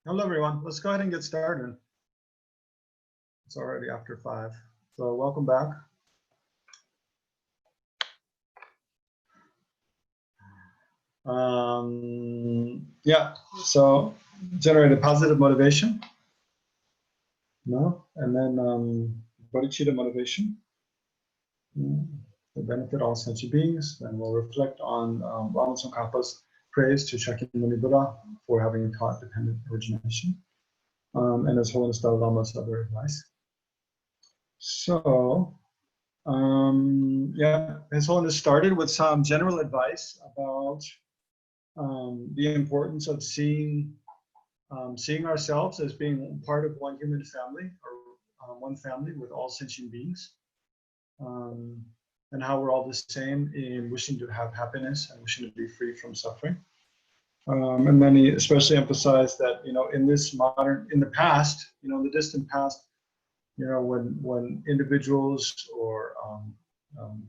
Hello, everyone. Let's go ahead and get started. It's already after 5. So welcome back. Yeah, so generate a positive motivation. No, and then bodhicitta motivation. To benefit all sentient beings. Then we'll reflect on Lama Tsongkhapa's praise to Shakyamuni Buddha for having taught dependent origination, and His Holiness the Dalai Lama's other advice. So, yeah, His Holiness started with some general advice about the importance of seeing ourselves as being part of one human family, or one family with all sentient beings, and how we're all the same in wishing to have happiness and wishing to be free from suffering. And then he especially emphasized that, in the past, in the distant past, when individuals or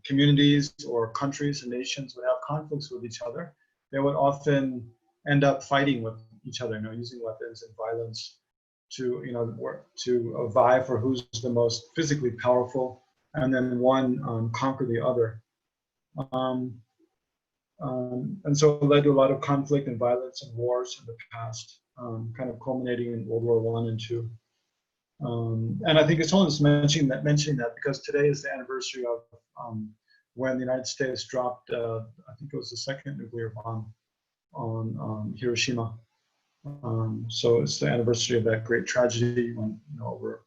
communities or countries and nations would have conflicts with each other, they would often end up fighting with each other, using weapons and violence to, to vie for who's the most physically powerful, and then one conquer the other. And so it led to a lot of conflict and violence and wars in the past, kind of culminating in World War I and II. And I think it's Holiness mentioning that because today is the anniversary of when the United States dropped, I think it was the second nuclear bomb on Hiroshima. So it's the anniversary of that great tragedy when over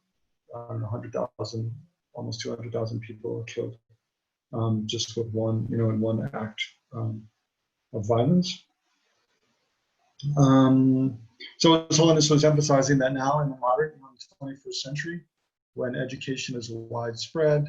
100,000, almost 200,000 people were killed just with one, in one act of violence. So His Holiness was emphasizing that now in the modern, 21st century, when education is widespread,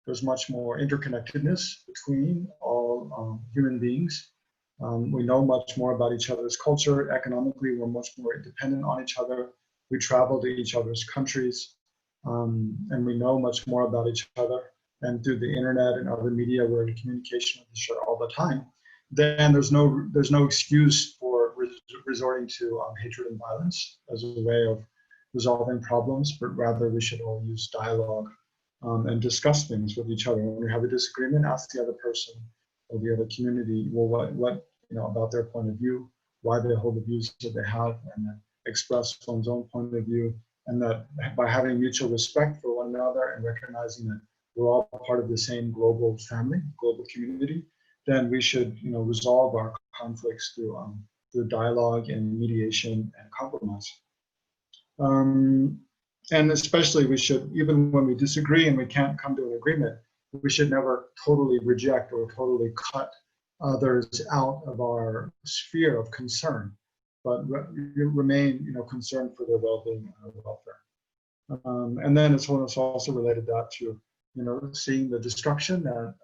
there's much more interconnectedness between all human beings. We know much more about each other's culture. Economically, we're much more dependent on each other. We travel to each other's countries, and we know much more about each other. And through the internet and other media, we're in communication with each other all the time. Then there's no excuse for resorting to hatred and violence as a way of resolving problems, but rather we should all use dialogue and discuss things with each other. When we have a disagreement, ask the other person or the other community, well, what about their point of view, why they hold the views that they have, and then express one's own point of view. And that by having mutual respect for one another and recognizing that we're all part of the same global family, global community, then we should, resolve our conflicts through dialogue and mediation and compromise. And especially we should, even when we disagree and we can't come to an agreement, we should never totally reject or totally cut others out of our sphere of concern, but remain, concerned for their well-being and welfare. And then His Holiness also related that to, seeing the destruction that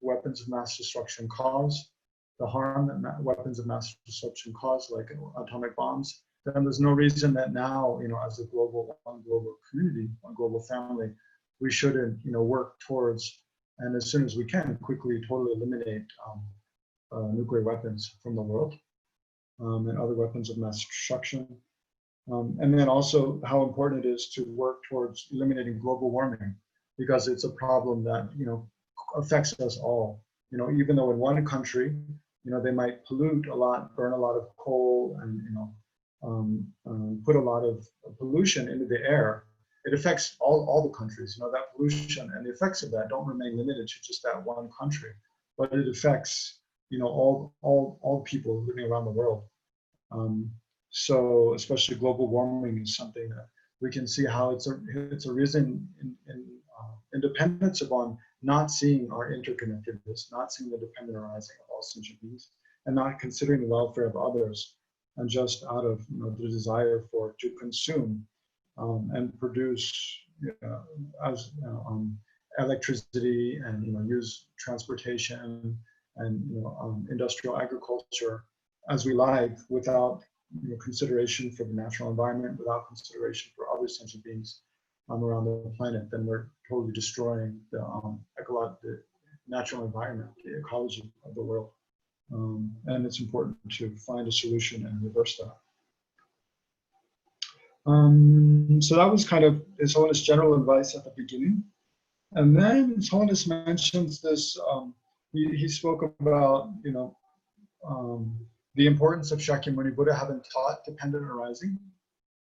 weapons of mass destruction cause, the harm that weapons of mass destruction cause, like atomic bombs. Then there's no reason that now, as a one global community, one global family, we shouldn't, work towards, and as soon as we can, quickly totally eliminate nuclear weapons from the world and other weapons of mass destruction. And then also how important it is to work towards eliminating global warming, because it's a problem that, affects us all. Even though in one country, they might pollute a lot, burn a lot of coal, and put a lot of pollution into the air. It affects all the countries. That pollution and the effects of that don't remain limited to just that one country, but it affects all people living around the world. So especially global warming is something that we can see how it's a reason in dependence upon not seeing our interconnectedness, not seeing the dependent arising of all sentient beings, and not considering the welfare of others, and just out of the desire to consume and produce electricity and use transportation and industrial agriculture as we like, without consideration for the natural environment, without consideration for other sentient beings around the planet, then we're totally destroying the natural environment, the ecology of the world. And it's important to find a solution and reverse that. So that was kind of His Holiness' general advice at the beginning. And then His Holiness mentions this, he spoke about, the importance of Shakyamuni Buddha having taught dependent arising.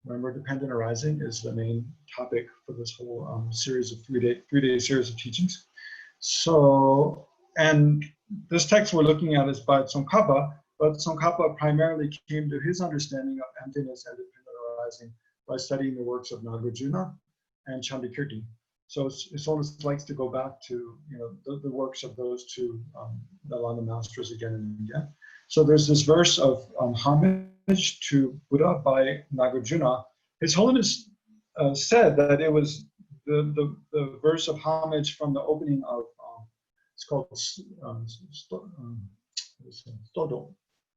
Remember, dependent arising is the main topic for this whole series of three-day series of teachings. So, and this text we're looking at is by Tsongkhapa, but Tsongkhapa primarily came to his understanding of emptiness and dependent arising by studying the works of Nagarjuna and Chandakirti. So His Holiness likes to go back to the works of those two Nalanda masters again and again. So there's this verse of homage to Buddha by Nagarjuna. His Holiness said that it was the verse of homage from the opening of it's called Stodo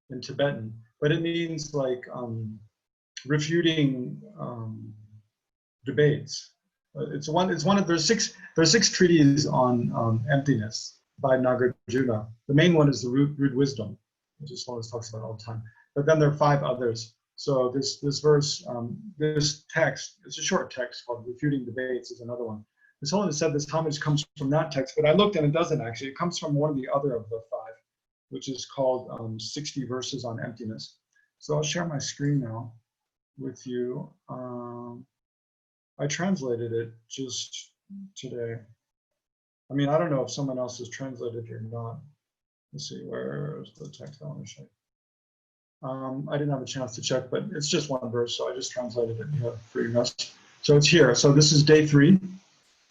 in Tibetan, but it means like refuting debates. It's one of there's six treatises on emptiness by Nagarjuna. The main one is the root wisdom, which His Holiness talks about all the time. But then there are 5 others. So this verse, this text, it's a short text called Refuting Debates is another one. His Holiness said this homage comes from that text, but I looked and it doesn't actually. It comes from one of the other of the 5, which is called 60 Verses on Emptiness. So I'll share my screen now with you. I translated it just today. I mean, I don't know if someone else has translated it or not. Let's see, where's the text I want to show you? I didn't have a chance to check, but it's just one verse, so I just translated it for you guys. So it's here. So this is day 3.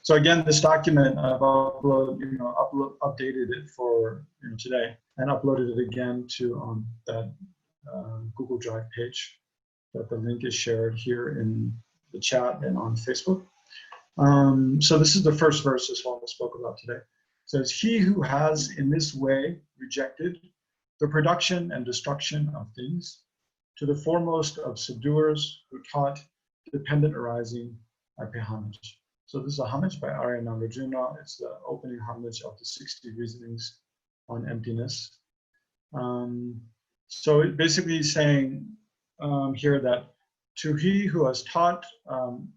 So again, this document I've updated it for today and uploaded it again to that Google Drive page that the link is shared here in the chat and on Facebook. So this is the first verse His Holiness spoke about today. It says, "He who has in this way rejected the production and destruction of things, to the foremost of subduers who taught dependent arising, I pay homage." So this is a homage by Arya Nagarjuna. It's the opening homage of the 60 reasonings on emptiness. So it basically is saying here that to he who has taught,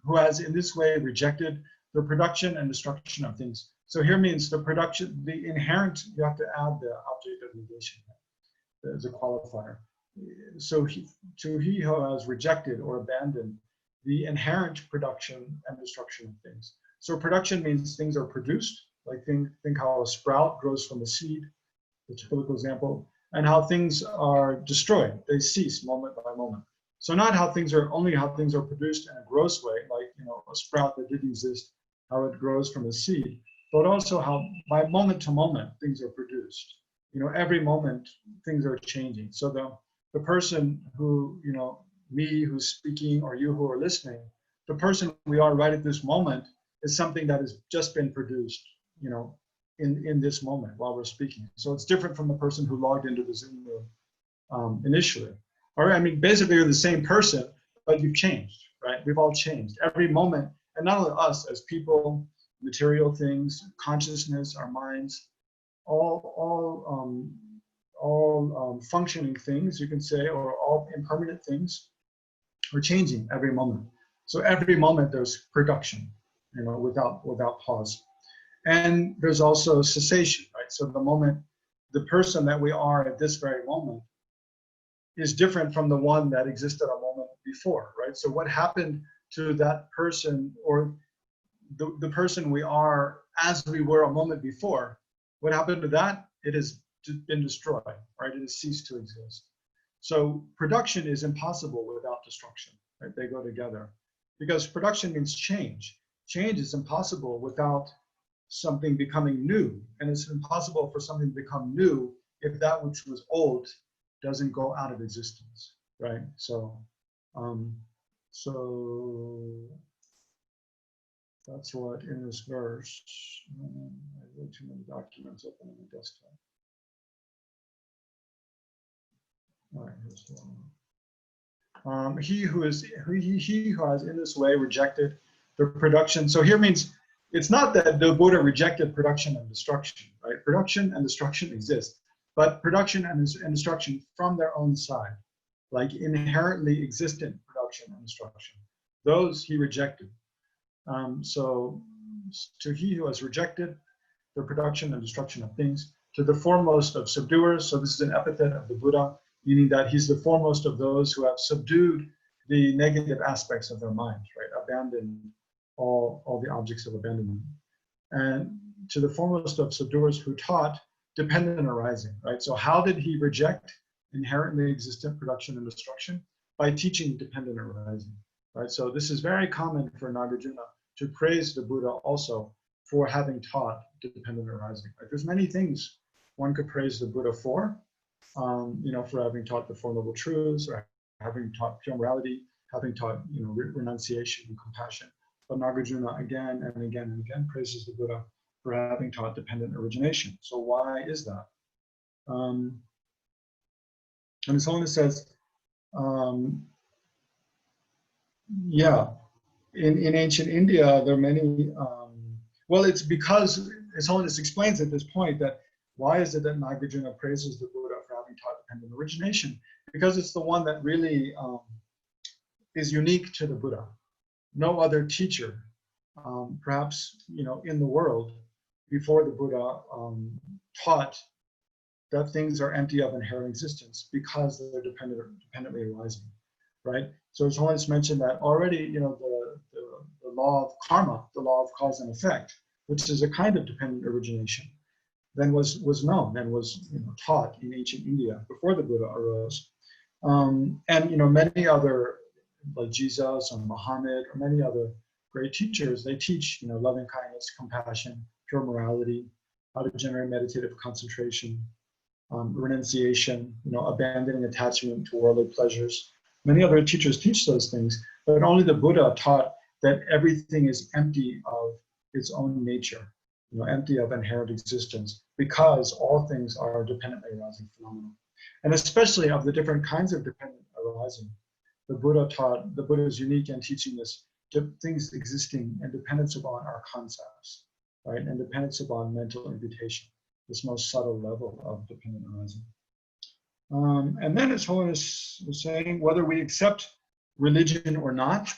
who has in this way rejected the production and destruction of things. So here means the production, the inherent, you have to add the object of negation as a qualifier. So to he who has rejected or abandoned the inherent production and destruction of things. So production means things are produced, like think how a sprout grows from a seed, the typical example, and how things are destroyed. They cease moment by moment. So not only how things are produced in a gross way, like a sprout that didn't exist, how it grows from a seed, but also how by moment to moment things are produced. Every moment things are changing. So the person who, me who's speaking or you who are listening, the person we are right at this moment is something that has just been produced, in this moment while we're speaking. So it's different from the person who logged into the Zoom room initially. Or I mean, basically you're the same person, but you've changed, right? We've all changed. Every moment, and not only us as people, material things, consciousness, our minds, all functioning things, you can say, or all impermanent things are changing every moment. So every moment there's production, without pause. And there's also cessation, right? So the person that we are at this very moment is different from the one that existed a moment before, right? So what happened to that person, or the person we are as we were a moment before, what happened to that? It has been destroyed, right? It has ceased to exist. So production is impossible without destruction, right? They go together. Because production means change. Change is impossible without something becoming new. And it's impossible for something to become new if that which was old doesn't go out of existence, right? So that's what in this verse, I have too many documents open on my desktop. All right, here's the one. He who has in this way rejected the production. So here means it's not that the Buddha rejected production and destruction, right? Production and destruction exist, but production and instruction from their own side, like inherently existent production and instruction, those he rejected. So to he who has rejected the production and destruction of things, to the foremost of subduers, so this is an epithet of the Buddha, meaning that he's the foremost of those who have subdued the negative aspects of their mind, right? Abandoned all the objects of abandonment. And to the foremost of subduers who taught dependent arising, right? So how did he reject inherently existent production and destruction? By teaching dependent arising, right? So this is very common for Nagarjuna to praise the Buddha also for having taught dependent arising. Right? There's many things one could praise the Buddha for, for having taught the Four Noble Truths, or having taught pure morality, having taught, renunciation and compassion. But Nagarjuna again and again and again praises the Buddha for having taught dependent origination. So why is that? And His Holiness says, in ancient India, there are many, well, it's because His Holiness explains at this point that why is it that Nagarjuna praises the Buddha for having taught dependent origination? Because it's the one that really is unique to the Buddha. No other teacher, perhaps, in the world before the Buddha taught that things are empty of inherent existence because they're dependently arising, right? So His Holiness mentioned that already, the law of karma, the law of cause and effect, which is a kind of dependent origination, then was known and was taught in ancient India before the Buddha arose. And many other, like Jesus or Muhammad or many other great teachers, they teach loving kindness, compassion, pure morality, how to generate meditative concentration, renunciation, abandoning attachment to worldly pleasures. Many other teachers teach those things, but only the Buddha taught that everything is empty of its own nature, empty of inherent existence, because all things are dependently arising phenomena. And especially of the different kinds of dependent arising. The Buddha is unique in teaching this to things existing and dependence upon our concepts, right? And dependence upon mental imputation, this most subtle level of dependent arising. And then His Holiness was saying, whether we accept religion or not,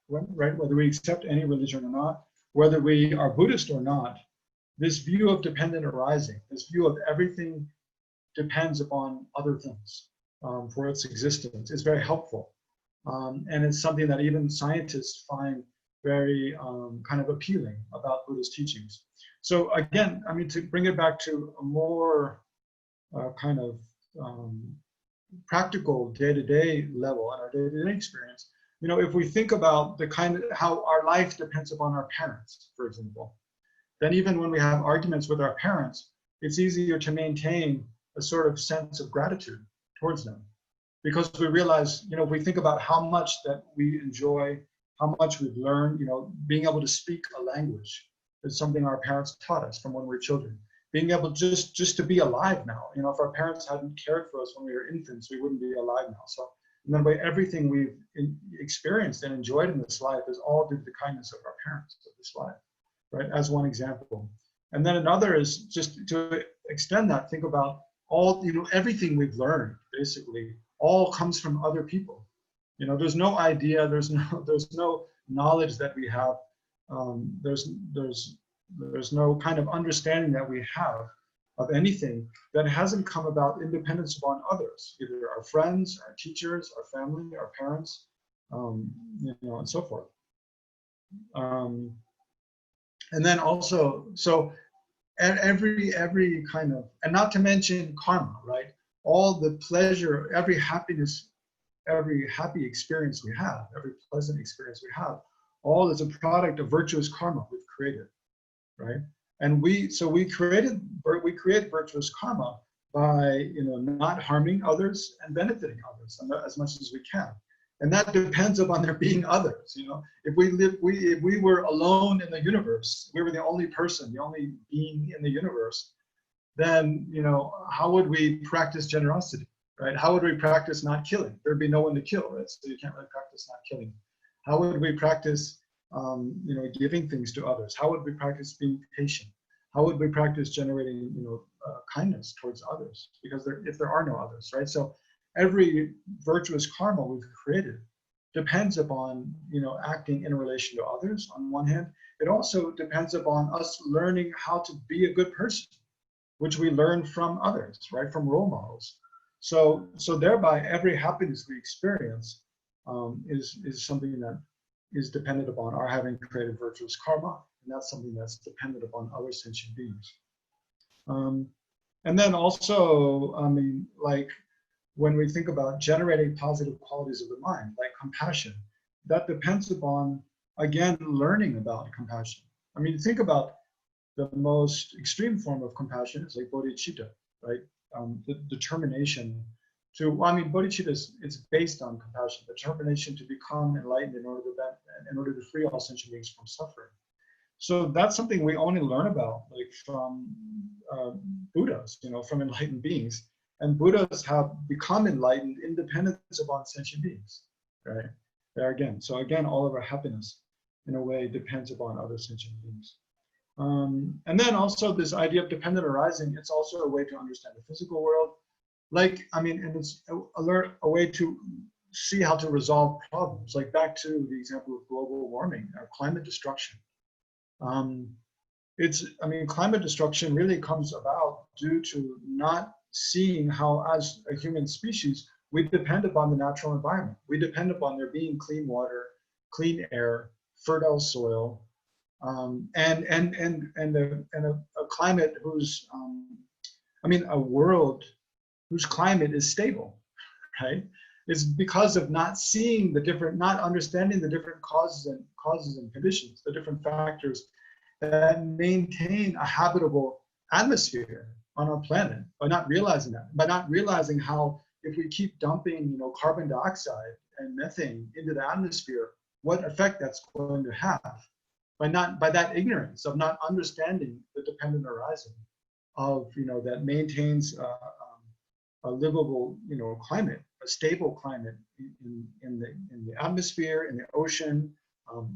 right? Whether we accept any religion or not, whether we are Buddhist or not, this view of dependent arising, this view of everything depends upon other things for its existence is very helpful. And it's something that even scientists find very kind of appealing about Buddhist teachings. So again, to bring it back to a more kind of practical day-to-day level and our day-to-day experience, if we think about the kind of how our life depends upon our parents, for example, then even when we have arguments with our parents, it's easier to maintain a sort of sense of gratitude towards them. Because we realize, if we think about how much that we enjoy, how much we've learned, being able to speak a language is something our parents taught us from when we were children. Being able just to be alive now. If our parents hadn't cared for us when we were infants, we wouldn't be alive now. So in that way, everything we've experienced and enjoyed in this life is all due to the kindness of our parents of this life, right? As one example. And then another is just to extend that, think about all, everything we've learned, basically, all comes from other people. There's no idea, there's no knowledge that we have, there's no kind of understanding that we have of anything that hasn't come about in dependence upon others, either our friends, our teachers, our family, our parents, and so forth. And then also, so every kind of, and not to mention karma, right? All the pleasure, every happiness, every happy experience we have, every pleasant experience we have, all is a product of virtuous karma we've created, right? And we create virtuous karma by not harming others and benefiting others as much as we can. And that depends upon there being others. If we were alone in the universe, we were the only person, the only being in the universe, then how would we practice generosity, right? How would we practice not killing? There'd be no one to kill, right? So you can't really practice not killing. How would we practice giving things to others? How would we practice being patient? How would we practice generating kindness towards others, because if there are no others, right? So every virtuous karma we've created depends upon, acting in relation to others on one hand. It also depends upon us learning how to be a good person, which we learn from others, right? From role models. So thereby every happiness we experience is something that is dependent upon our having created virtuous karma, and that's something that's dependent upon other sentient beings. And then also, like when we think about generating positive qualities of the mind, like compassion, that depends upon, again, learning about compassion. Think about the most extreme form of compassion is like bodhicitta, right? The determination to, bodhicitta is based on compassion, the determination to become enlightened in order to free all sentient beings from suffering. So that's something we only learn about, like from Buddhas, from enlightened beings. And Buddhas have become enlightened in dependence upon sentient beings, right? There again. So again, all of our happiness, in a way, depends upon other sentient beings. And then also this idea of dependent arising, it's also a way to understand the physical world. And it's a way to see how to resolve problems. Like back to the example of global warming or climate destruction. Climate destruction really comes about due to not seeing how, as a human species, we depend upon the natural environment. We depend upon there being clean water, clean air, fertile soil, and a climate whose, a world whose climate is stable, right? It's because of not seeing not understanding the different causes and conditions, the different factors that maintain a habitable atmosphere on our planet, by not realizing that, by not realizing how if we keep dumping, carbon dioxide and methane into the atmosphere, what effect that's going to have. By that ignorance of not understanding the dependent arising of, that maintains a livable, climate, a stable climate in the atmosphere, in the ocean,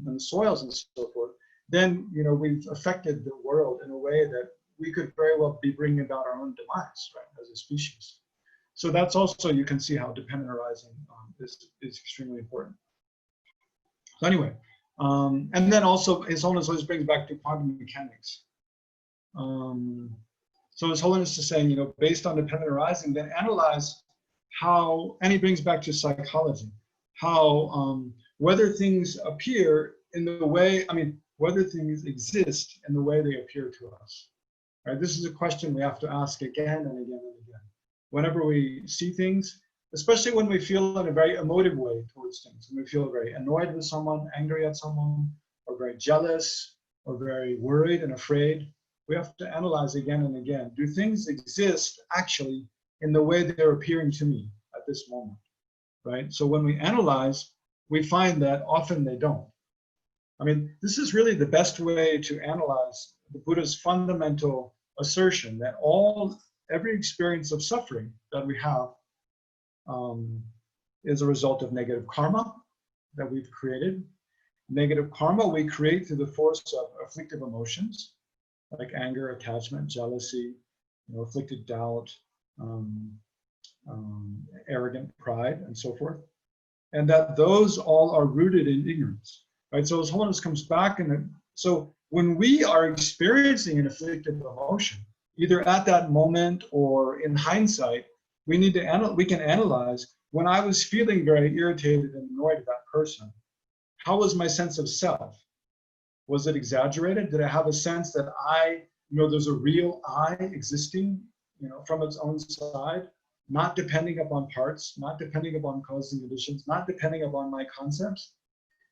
in the soils and so forth, then, we've affected the world in a way that we could very well be bringing about our own demise, right, as a species. So that's also, you can see how dependent arising is extremely important. So anyway, and then also His Holiness always brings back to quantum mechanics. So His Holiness is saying, based on dependent arising, then analyze how, and he brings back to psychology, how whether things appear in the way, whether things exist in the way they appear to us. Right? This is a question we have to ask again and again and again. Whenever we see things, especially when we feel in a very emotive way towards things, when we feel very annoyed with someone, angry at someone, or very jealous, or very worried and afraid, we have to analyze again and again. Do things exist actually in the way they're appearing to me at this moment, right? So when we analyze, we find that often they don't. This is really the best way to analyze the Buddha's fundamental assertion that every experience of suffering that we have is a result of negative karma that we've created. Negative karma we create through the force of afflictive emotions, like anger, attachment, jealousy, afflicted doubt, arrogant pride, and so forth. And that those all are rooted in ignorance, right? So His Holiness comes back, and so when we are experiencing an afflictive emotion, either at that moment or in hindsight, we can analyze, when I was feeling very irritated and annoyed at that person, how was my sense of self? Was it exaggerated? Did I have a sense that there's a real I existing, from its own side, not depending upon parts, not depending upon causes and conditions, not depending upon my concepts?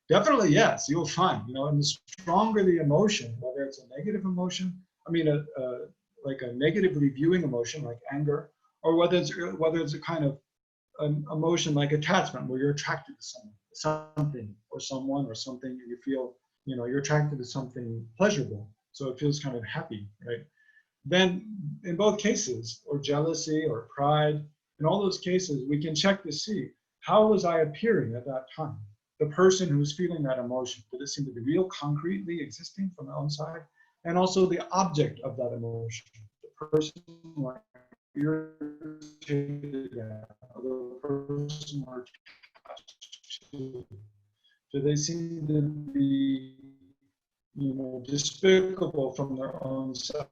Definitely, yes, you'll find, and the stronger the emotion, whether it's a negative emotion, like a negatively viewing emotion like anger, or whether it's a kind of an emotion like attachment, where you're attracted to something or someone or something, and you feel, you're attracted to something pleasurable, so it feels kind of happy, right? Then in both cases, or jealousy or pride, in all those cases, we can check to see, how was I appearing at that time? The person who's feeling that emotion, did it seem to be real, concretely existing from the own side? And also the object of that emotion, the person more irritated at, or the person more attached to? Do they seem to be, despicable from their own side?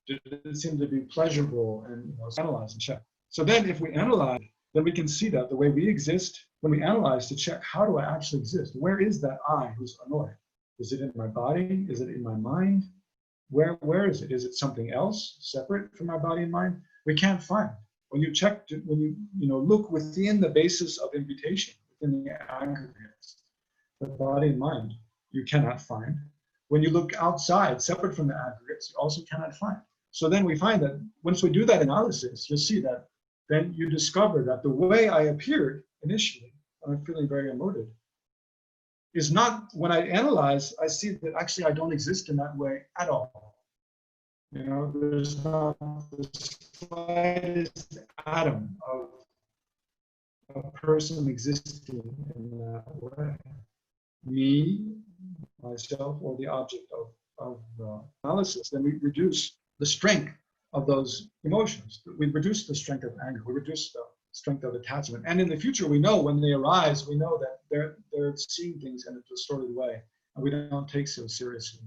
Do they seem to be pleasurable and analyze and check? So then if we analyze, then we can see that the way we exist, when we analyze to check, how do I actually exist? Where is that I who's annoyed? Is it in my body? Is it in my mind? Where is it? Is it something else separate from my body and mind? We can't find. When you check, when you look within the basis of imputation, within the aggregates, the body and mind, you cannot find. When you look outside, separate from the aggregates, you also cannot find. So then we find that once we do that analysis, you'll see that then you discover that the way I appeared initially, I'm feeling very emotive, is not, when I analyze, I see that actually I don't exist in that way at all. There's not the slightest atom of a person existing in that way. Me, myself, or the object of analysis. Then we reduce the strength of those emotions. We reduce the strength of anger. We reduce the strength of attachment. And in the future, we know when they arise, we know that they're seeing things in a distorted way, and we don't take so seriously.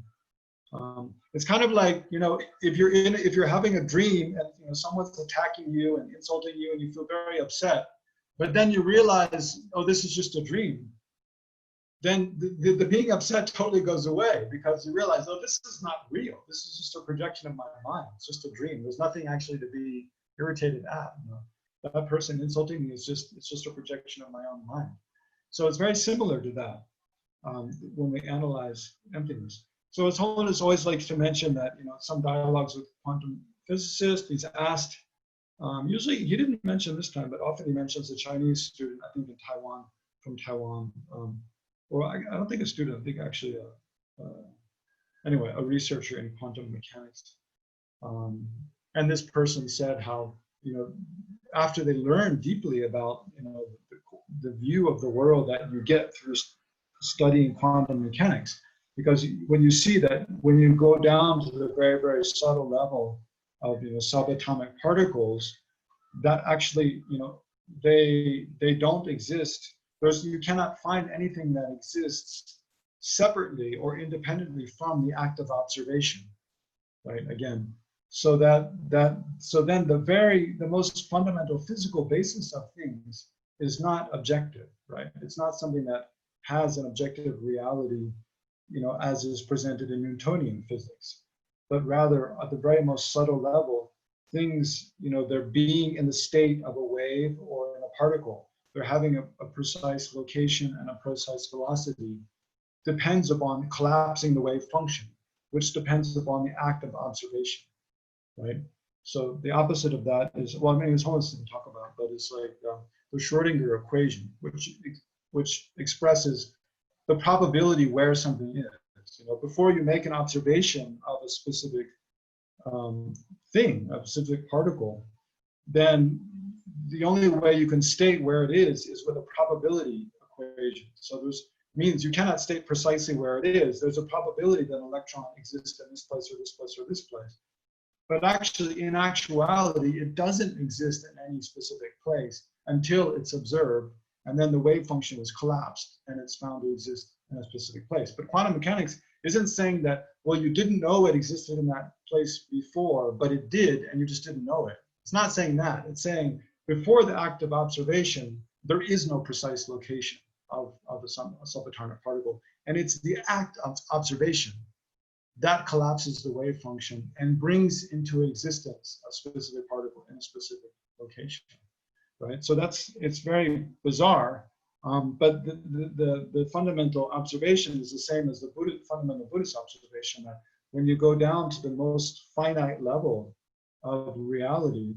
It's kind of like, if you're having a dream and someone's attacking you and insulting you and you feel very upset, but then you realize, oh, this is just a dream. Then the being upset totally goes away, because you realize, oh, this is not real. This is just a projection of my mind. It's just a dream. There's nothing actually to be irritated at. That person insulting me it's just a projection of my own mind. So it's very similar to that when we analyze emptiness. So His Holiness always likes to mention that some dialogues with quantum physicists, he's asked. Usually he didn't mention this time, but often he mentions a Chinese student, I think in Taiwan, from Taiwan. Or I don't think a student, I think actually anyway, a researcher in quantum mechanics. And this person said how, after they learned deeply about, the view of the world that you get through studying quantum mechanics, because when you see that, when you go down to the very, very subtle level of, subatomic particles, that actually, they don't exist. You cannot find anything that exists separately or independently from the act of observation, right? Again, so then the most fundamental physical basis of things is not objective, right? It's not something that has an objective reality, as is presented in Newtonian physics, but rather at the very most subtle level, things, they're being in the state of a wave or in a particle. They're having a precise location and a precise velocity, depends upon collapsing the wave function, which depends upon the act of observation, right? So the opposite of that is, well, His Holiness didn't talk about, but it's like the Schrödinger equation, which expresses the probability where something is. Before you make an observation of a specific thing, a specific particle, then the only way you can state where it is with a probability equation. So means you cannot state precisely where it is. There's a probability that an electron exists in this place or this place or this place. But actually, in actuality, it doesn't exist in any specific place until it's observed, and then the wave function is collapsed and it's found to exist in a specific place. But quantum mechanics isn't saying that, well, you didn't know it existed in that place before, but it did, and you just didn't know it. It's not saying that. It's saying before the act of observation, there is no precise location of a subatomic particle. And it's the act of observation that collapses the wave function and brings into existence a specific particle in a specific location, right? So it's very bizarre, but the fundamental observation is the same as the fundamental Buddhist observation, that when you go down to the most finite level of reality,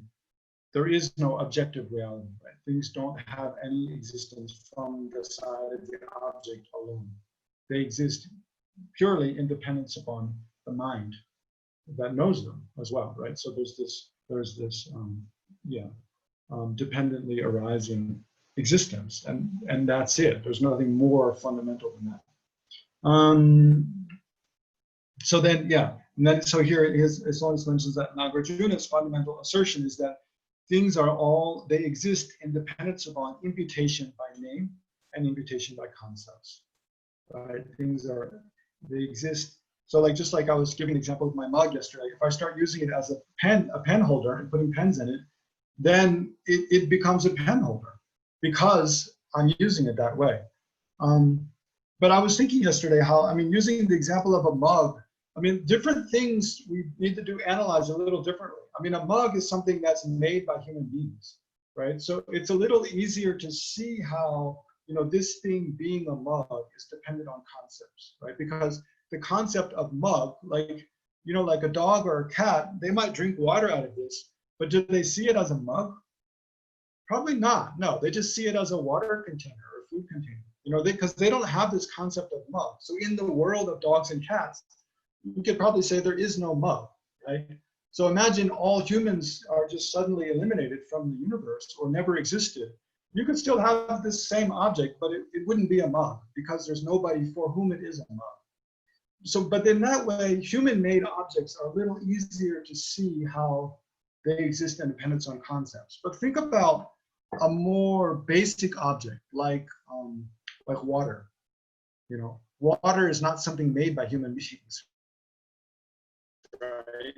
there is no objective reality, right? Things don't have any existence from the side of the object alone. They exist purely in dependence upon the mind that knows them as well, right? So there's this dependently arising existence, and that's it. There's nothing more fundamental than that. So then, And then, so here, His Holiness mentions that Nagarjuna's fundamental assertion is that things are all, they exist in dependence upon imputation by name and imputation by concepts, right? They exist. So like, just like I was giving an example of my mug yesterday, if I start using it as a pen holder and putting pens in it, then it becomes a pen holder because I'm using it that way. But I was thinking yesterday how, I mean, using the example of a mug, I mean, different things we need to analyze a little differently. I mean, a mug is something that's made by human beings, right? So it's a little easier to see how, you know, this thing being a mug is dependent on concepts, right? Because the concept of mug, like, you know, like a dog or a cat, they might drink water out of this, but do they see it as a mug? Probably not. No, they just see it as a water container or a food container, you know, because they don't have this concept of mug. So in the world of dogs and cats, you could probably say there is no mug, right? So imagine all humans are just suddenly eliminated from the universe or never existed. You could still have this same object, but it wouldn't be a mug because there's nobody for whom it is a mug. So, but in that way, human-made objects are a little easier to see how they exist in dependence on concepts. But think about a more basic object like water. You know, water is not something made by human beings. Right?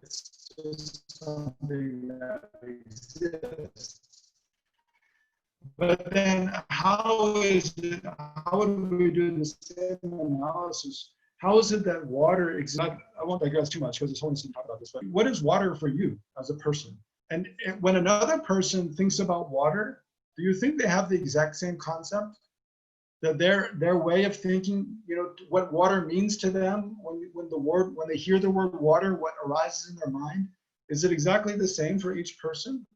It's just something that exists. But then how would we do the same analysis? How is it that water exists? I won't digress too much because His Holiness didn't talk about this, but what is water for you as a person? And when another person thinks about water, do you think they have the exact same concept? That their way of thinking, you know, what water means to them when they hear the word water, what arises in their mind, is it exactly the same for each person?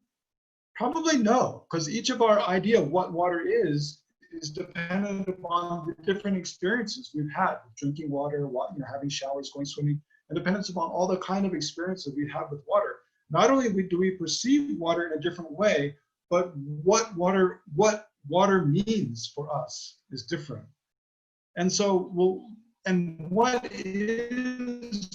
Probably no, because each of our idea of what water is dependent upon the different experiences we've had, drinking water, you know, having showers, going swimming, and dependence upon all the kind of experiences we have with water. Not only do we perceive water in a different way, but what water means for us is different. And so, what is,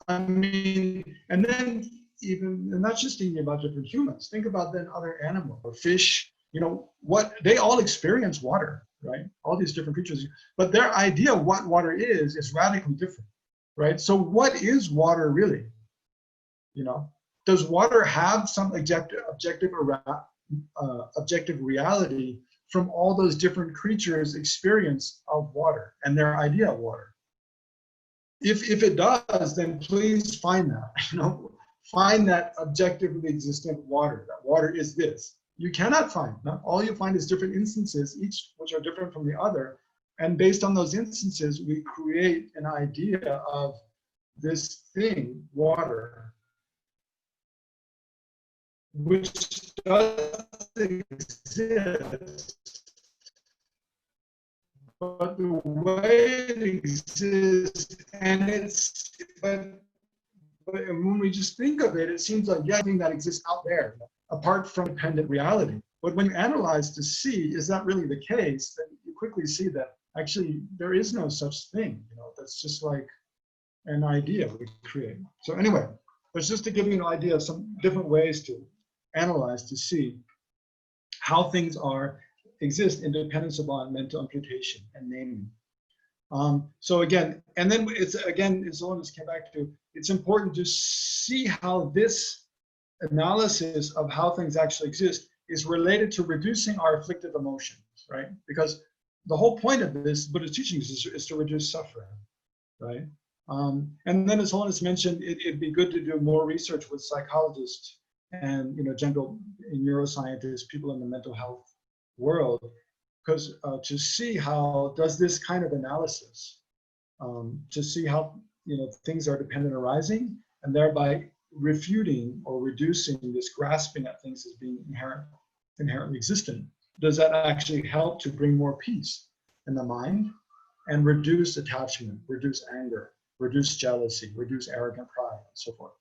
I mean, and then even, and not just thinking about different humans, think about then other animals or fish, you know, what they all experience water, right? All these different creatures, but their idea of what water is radically different, right? So what is water really? You know, does water have some objective reality from all those different creatures' experience of water and their idea of water? If it does, then please find that, you know, find that objectively existent water, that water is this. You cannot find, all you find is different instances, each which are different from the other. And based on those instances, we create an idea of this thing, water, which does exist, but the way it exists, and but when we just think of it, it seems like, yeah, something that exists out there, apart from dependent reality. But when you analyze to see, is that really the case, then you quickly see that actually there is no such thing. You know, that's just like an idea we create. So anyway, that's just to give you an idea of some different ways to analyze to see how things exist in dependence upon mental imputation and naming. So again, and then it's Holiness came back to, it's important to see how this analysis of how things actually exist is related to reducing our afflictive emotions, right? Because the whole point of this Buddhist teachings is to reduce suffering, right? And then His Holiness mentioned it'd be good to do more research with psychologists and, you know, general neuroscientists, people in the mental health world, because to see how does this kind of analysis, to see how, you know, things are dependent arising, and thereby refuting or reducing this grasping at things as being inherently existent. Does that actually help to bring more peace in the mind and reduce attachment, reduce anger, reduce jealousy, reduce arrogant pride, and so forth?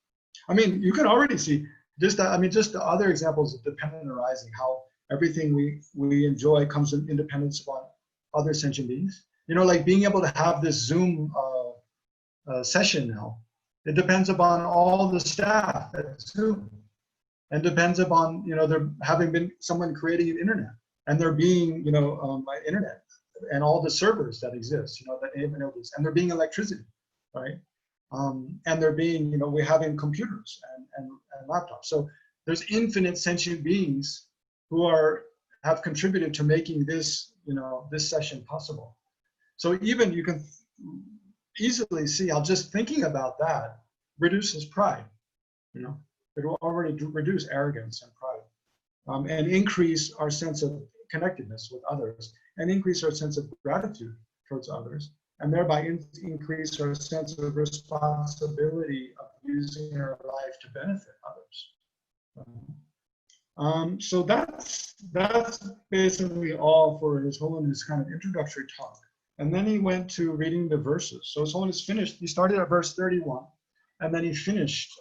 I mean, you can already see just the other examples of dependent arising, how everything we enjoy comes in dependence upon other sentient beings. You know, like being able to have this Zoom session now, it depends upon all the staff at Zoom, and depends upon, you know, there having been someone creating an internet, and there being, you know, internet and all the servers that exist, you know, that enable this, and there being electricity, right? And there being, you know, we're having computers and laptops. So there's infinite sentient beings who have contributed to making this, you know, this session possible. So even you can easily see how just thinking about that reduces pride, you know. It will already reduce arrogance and pride, and increase our sense of connectedness with others, and increase our sense of gratitude towards others, and thereby increase our sense of responsibility of using our life to benefit others. So that's basically all for His Holiness' kind of introductory talk. And then he went to reading the verses. So His Holiness finished, he started at verse 31, and then he finished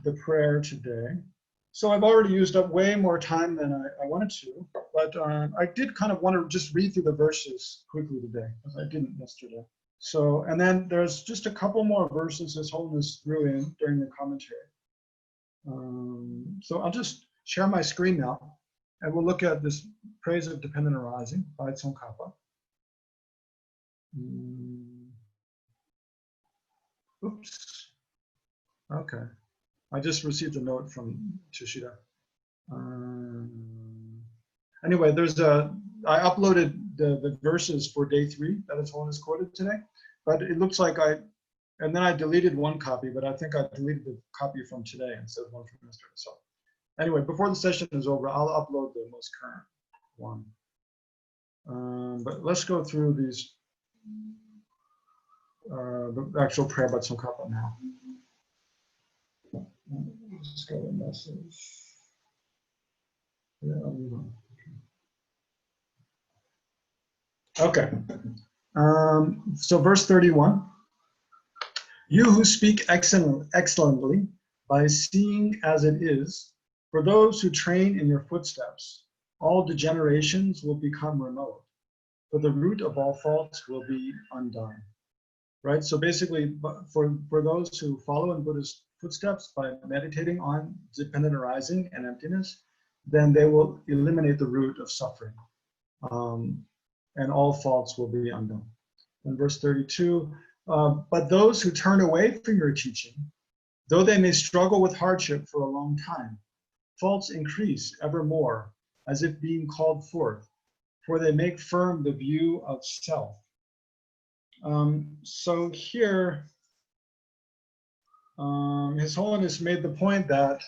the prayer today. So I've already used up way more time than I wanted to, but I did kind of want to just read through the verses quickly today, because I didn't yesterday. So, and then there's just a couple more verses His Holiness threw in during the commentary. So I'll just share my screen now, and we'll look at this Praise of Dependent Arising by Tsongkhapa. Oops. Okay. I just received a note from Tushita. Anyway, I uploaded the verses for day 3 that His Holiness quoted today, but it looks like and then I deleted one copy, but I think I deleted the copy from today instead of one from yesterday. So anyway, before the session is over, I'll upload the most current one. But let's go through these, the actual prayer by Tsongkhapa now. Let's go to message. Yeah, okay. So verse 31. You who speak excellently by seeing as it is, for those who train in your footsteps, all degenerations will become remote, for the root of all faults will be undone. Right? So basically, for those who follow in Buddhist footsteps by meditating on dependent arising and emptiness, then they will eliminate the root of suffering, and all faults will be undone. In verse 32, but those who turn away from your teaching, though they may struggle with hardship for a long time, faults increase ever more, as if being called forth, for they make firm the view of self. So here, His Holiness made the point that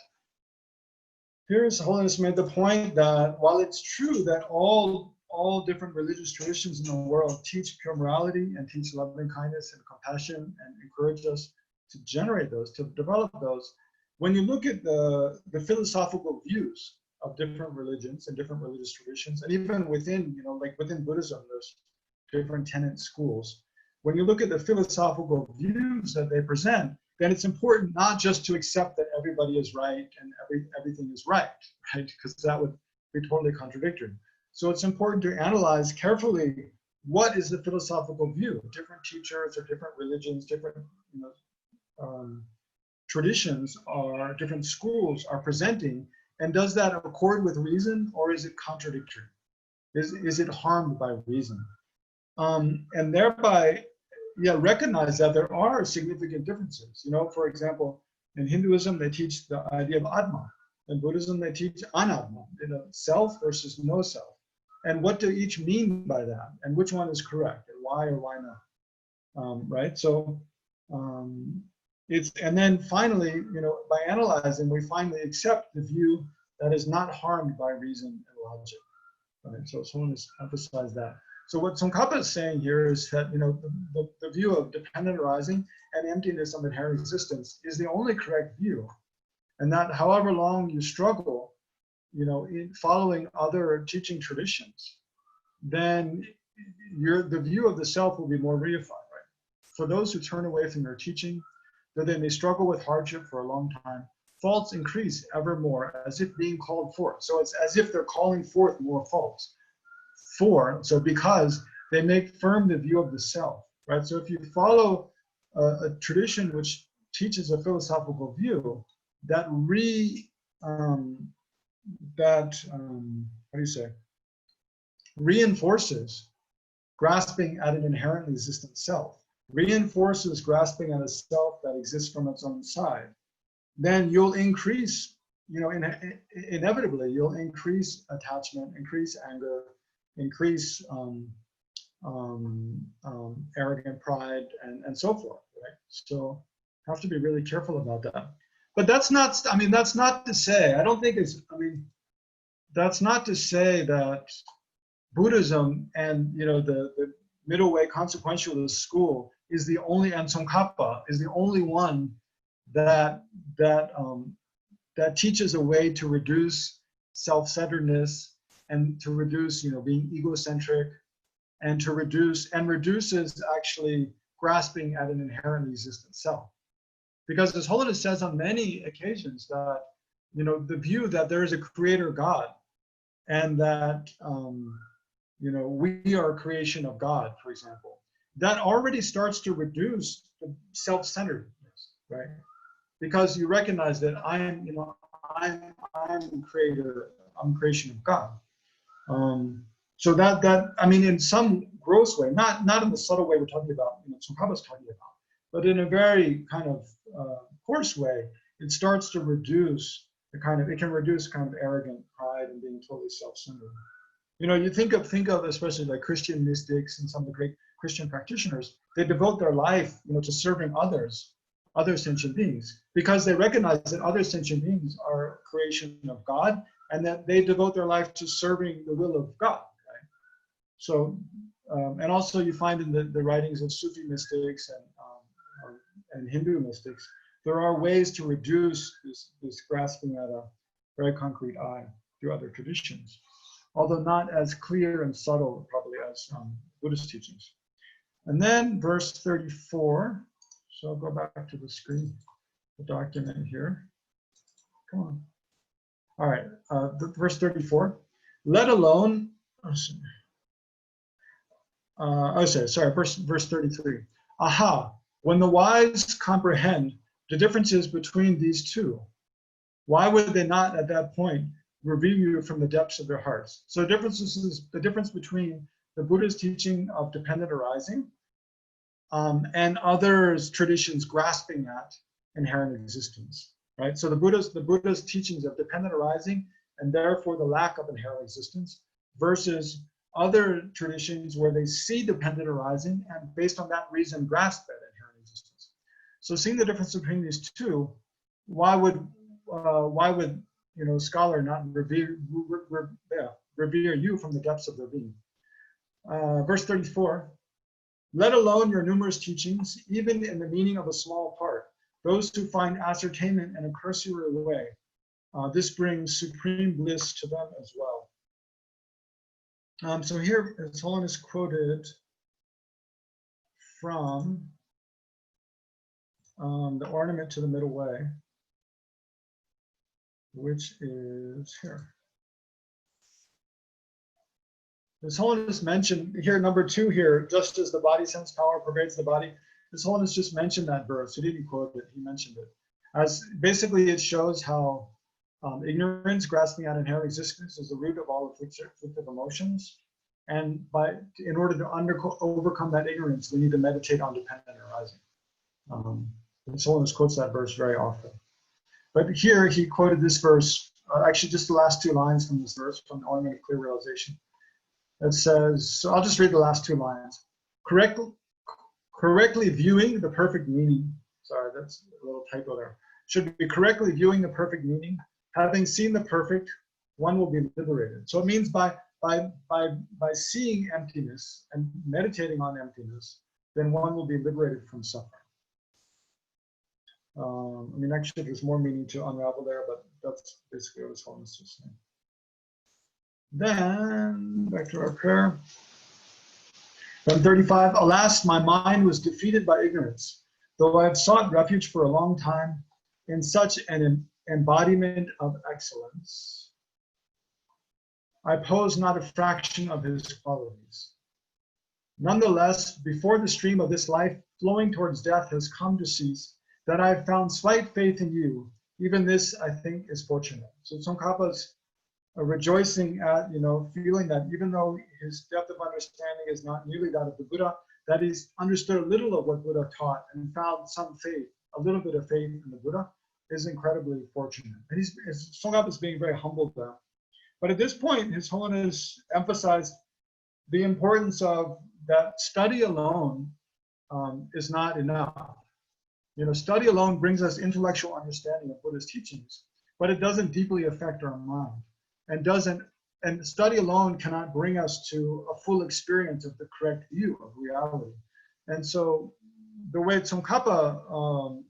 while it's true that all different religious traditions in the world teach pure morality and teach loving kindness and compassion and encourage us to generate those, to develop those, when you look at the philosophical views of different religions and different religious traditions, and even within, you know, like within Buddhism, there's different tenet schools. When you look at the philosophical views that they present, then it's important not just to accept that everybody is right and everything is right? Because that would be totally contradictory. So it's important to analyze carefully what is the philosophical view. Different teachers or different religions, different traditions or different schools are presenting, and does that accord with reason, or is it contradictory? Is it harmed by reason? And thereby, recognize that there are significant differences. You know, for example, in Hinduism, they teach the idea of Atma. In Buddhism, they teach Anatma, you know, self versus no self. And what do each mean by that? And which one is correct? And why or why not? Right? So and then finally, you know, by analyzing, we finally accept the view that is not harmed by reason and logic. Right? So I want to emphasize that. So what Tsongkhapa is saying here is that, you know, the view of dependent arising and emptiness of inherent existence is the only correct view. And that however long you struggle, you know, in following other teaching traditions, then the view of the self will be more reified, right? For those who turn away from their teaching, though they may struggle with hardship for a long time, faults increase ever more, as if being called forth. So it's as if they're calling forth more faults. Because they make firm the view of the self, right? So if you follow a tradition which teaches a philosophical view that reinforces grasping at an inherently existent self, reinforces grasping at a self that exists from its own side, then you'll increase, inevitably, you'll increase attachment, increase anger, increase arrogant pride, and so forth, right? So have to be really careful about that. But that's not, that's not to say, I don't think it's, that's not to say that Buddhism and, the middle way consequentialist school is the only, and Tsongkhapa is the only one that teaches a way to reduce self-centeredness and to reduce, being egocentric, and reduces actually grasping at an inherently existent self. Because His Holiness says on many occasions that, the view that there is a creator God and that, we are a creation of God, for example, that already starts to reduce the self-centeredness, right? Because you recognize that I'm the creator, I'm creation of God. So that in some gross way, not in the subtle way we're talking about, Tsongkhapa's talking about, but in a very kind of coarse way, it starts to reduce it can reduce kind of arrogant pride and being totally self-centered. You think of especially like Christian mystics and some of the great Christian practitioners, they devote their life, to serving other sentient beings, because they recognize that other sentient beings are a creation of God, and that they devote their life to serving the will of God, right? So, and also you find in the writings of Sufi mystics and Hindu mystics, there are ways to reduce this grasping at a very concrete eye through other traditions, although not as clear and subtle probably as Buddhist teachings. And then verse 34, so I'll go back to the screen, the document here. Come on. All right, verse 34, let alone, verse 33. Aha, when the wise comprehend the differences between these two, why would they not at that point revere you from the depths of their hearts? So the difference between the Buddha's teaching of dependent arising and others' traditions grasping at inherent existence, right? So the Buddha's teachings of dependent arising and therefore the lack of inherent existence versus other traditions where they see dependent arising and based on that reason grasp at inherent existence. So seeing the difference between these two, why would scholar not revere you from the depths of their being? Verse 34, let alone your numerous teachings, even in the meaning of a small part, those who find ascertainment in a cursory way, this brings supreme bliss to them as well. So here, His Holiness quoted from the Ornament to the Middle Way, which is here. His Holiness mentioned here, number 2 here, just as the body sense power pervades the body. His Holiness just mentioned that verse. He didn't quote it, he mentioned it. As basically it shows how ignorance, grasping at inherent existence, is the root of all afflictive emotions. And in order to overcome that ignorance, we need to meditate on dependent arising. His Holiness quotes that verse very often. But here he quoted this verse, actually just the last 2 lines from this verse, from the Ornament of Clear Realization. It says, so I'll just read the last 2 lines. Correctly viewing the perfect meaning, sorry, that's a little typo there. Should be correctly viewing the perfect meaning. Having seen the perfect, one will be liberated. So it means by seeing emptiness and meditating on emptiness, then one will be liberated from suffering. Actually, there's more meaning to unravel there, but that's basically what His Holiness is saying. Then, back to our prayer. Then 35, alas, my mind was defeated by ignorance, though I have sought refuge for a long time in such an embodiment of excellence. I pose not a fraction of his qualities. Nonetheless, before the stream of this life flowing towards death has come to cease, that I have found slight faith in you, even this I think is fortunate. So Tsongkhapa's rejoicing at, feeling that even though his depth of understanding is not nearly that of the Buddha, that he's understood a little of what Buddha taught and found some faith, a little bit of faith in the Buddha, is incredibly fortunate. And Tsongkhapa is being very humble there. But at this point, His Holiness emphasized the importance of that study alone is not enough. Study alone brings us intellectual understanding of Buddha's teachings, but it doesn't deeply affect our mind, and study alone cannot bring us to a full experience of the correct view of reality. And so the way Tsongkhapa,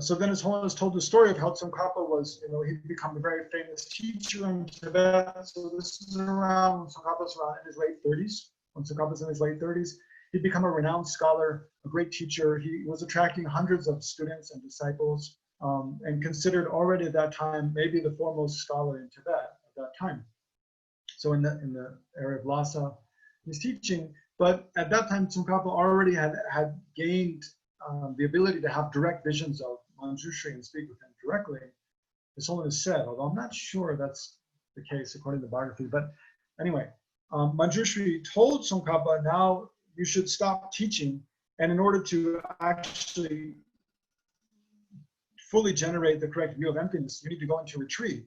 so then His Holiness told the story of how Tsongkhapa was, he'd become a very famous teacher in Tibet. So this is around when Tsongkhapa's around in his late 30s. When Tsongkhapa's in his late 30s, he'd become a renowned scholar, a great teacher. He was attracting hundreds of students and disciples, and considered already at that time maybe the foremost scholar in Tibet at that time. So in the area of Lhasa, he's teaching. But at that time, Tsongkhapa already had gained the ability to have direct visions of Manjushri and speak with him directly. His Holiness said, although I'm not sure that's the case according to the biography. But anyway, Manjushri told Tsongkhapa, now you should stop teaching, and in order to actually fully generate the correct view of emptiness, you need to go into retreat.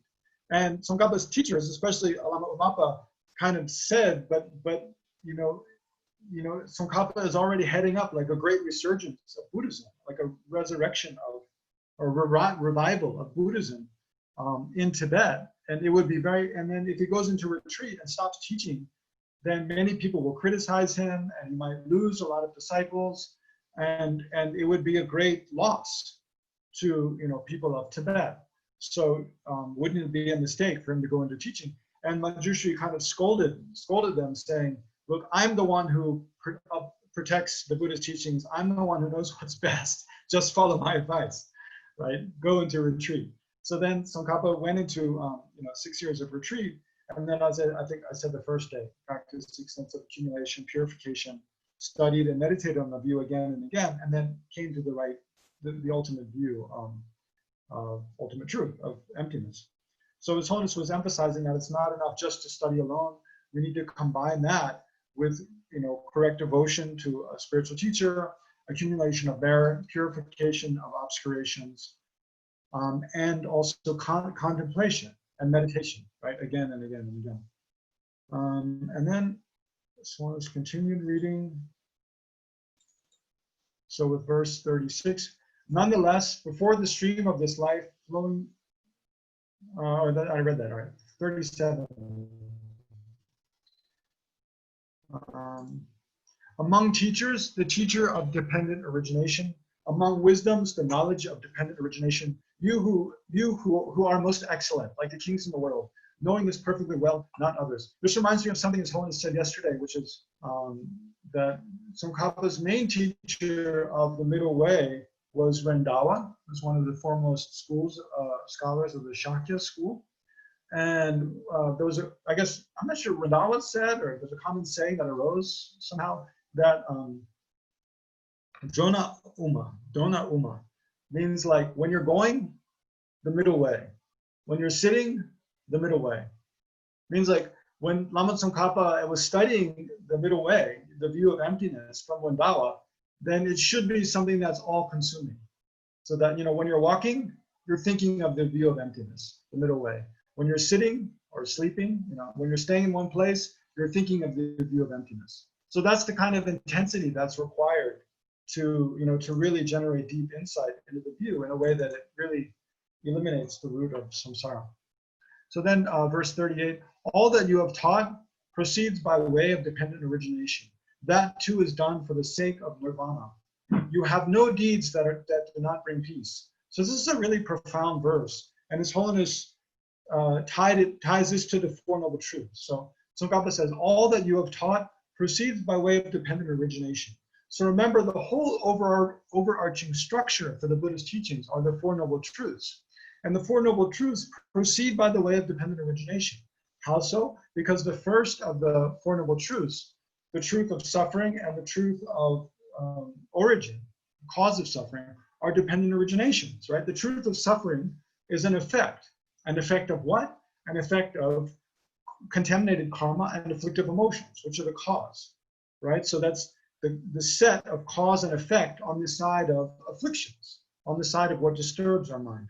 And Tsongkhapa's teachers, especially Lama Umapa, kind of said, but Tsongkhapa is already heading up like a great resurgence of Buddhism, like a resurrection of, or revival of Buddhism in Tibet. And it would be and then if he goes into retreat and stops teaching, then many people will criticize him, and he might lose a lot of disciples, and it would be a great loss to people of Tibet. So wouldn't it be a mistake for him to go into teaching? And Manjushri kind of scolded them, saying, look, I'm the one who protects the Buddhist teachings. I'm the one who knows what's best. Just follow my advice, right? Go into retreat. So then Tsongkhapa went into 6 years of retreat. And then I think I said the first day, practiced extensive accumulation, purification, studied and meditated on the view again and again, and then came to the ultimate view of ultimate truth, of emptiness. So His Holiness was emphasizing that it's not enough just to study alone. We need to combine that with correct devotion to a spiritual teacher, accumulation of merit, purification of obscurations, and also contemplation and meditation, right? Again and again and again. And then this one is continued reading. So with verse 36, nonetheless, before the stream of this life flowing, I read that, all right, 37. Among teachers, the teacher of dependent origination. Among wisdoms, the knowledge of dependent origination. You who are most excellent, like the kings in the world, knowing this perfectly well, not others. This reminds me of something His Holiness said yesterday, which is that Tsongkhapa's main teacher of the middle way was Rendawa, who's one of the foremost scholars of the Shakya school. And there was I guess, I'm not sure Rendawa said, or there's a common saying that arose somehow, that Dona Uma means like when you're going, the middle way. When you're sitting, the middle way. Means like when Lama Tsongkhapa was studying the middle way, the view of emptiness from Rendawa, then it should be something that's all-consuming. So that, when you're walking, you're thinking of the view of emptiness, the middle way. When you're sitting or sleeping, when you're staying in one place, you're thinking of the view of emptiness. So that's the kind of intensity that's required to really generate deep insight into the view in a way that it really eliminates the root of samsara. So then verse 38, all that you have taught proceeds by way of dependent origination. That too is done for the sake of nirvana. You have no deeds that do not bring peace. So this is a really profound verse, and His Holiness ties this to the Four Noble Truths. So Tsongkhapa says, all that you have taught proceeds by way of dependent origination. So remember, the whole overarching structure for the Buddhist teachings are the Four Noble Truths. And the Four Noble Truths proceed by the way of dependent origination. How so? Because the first of the Four Noble Truths, the truth of suffering and the truth of origin, cause of suffering, are dependent originations, right? The truth of suffering is an effect. An effect of what? An effect of contaminated karma and afflictive emotions, which are the cause, right? So that's the set of cause and effect on the side of afflictions, on the side of what disturbs our mind.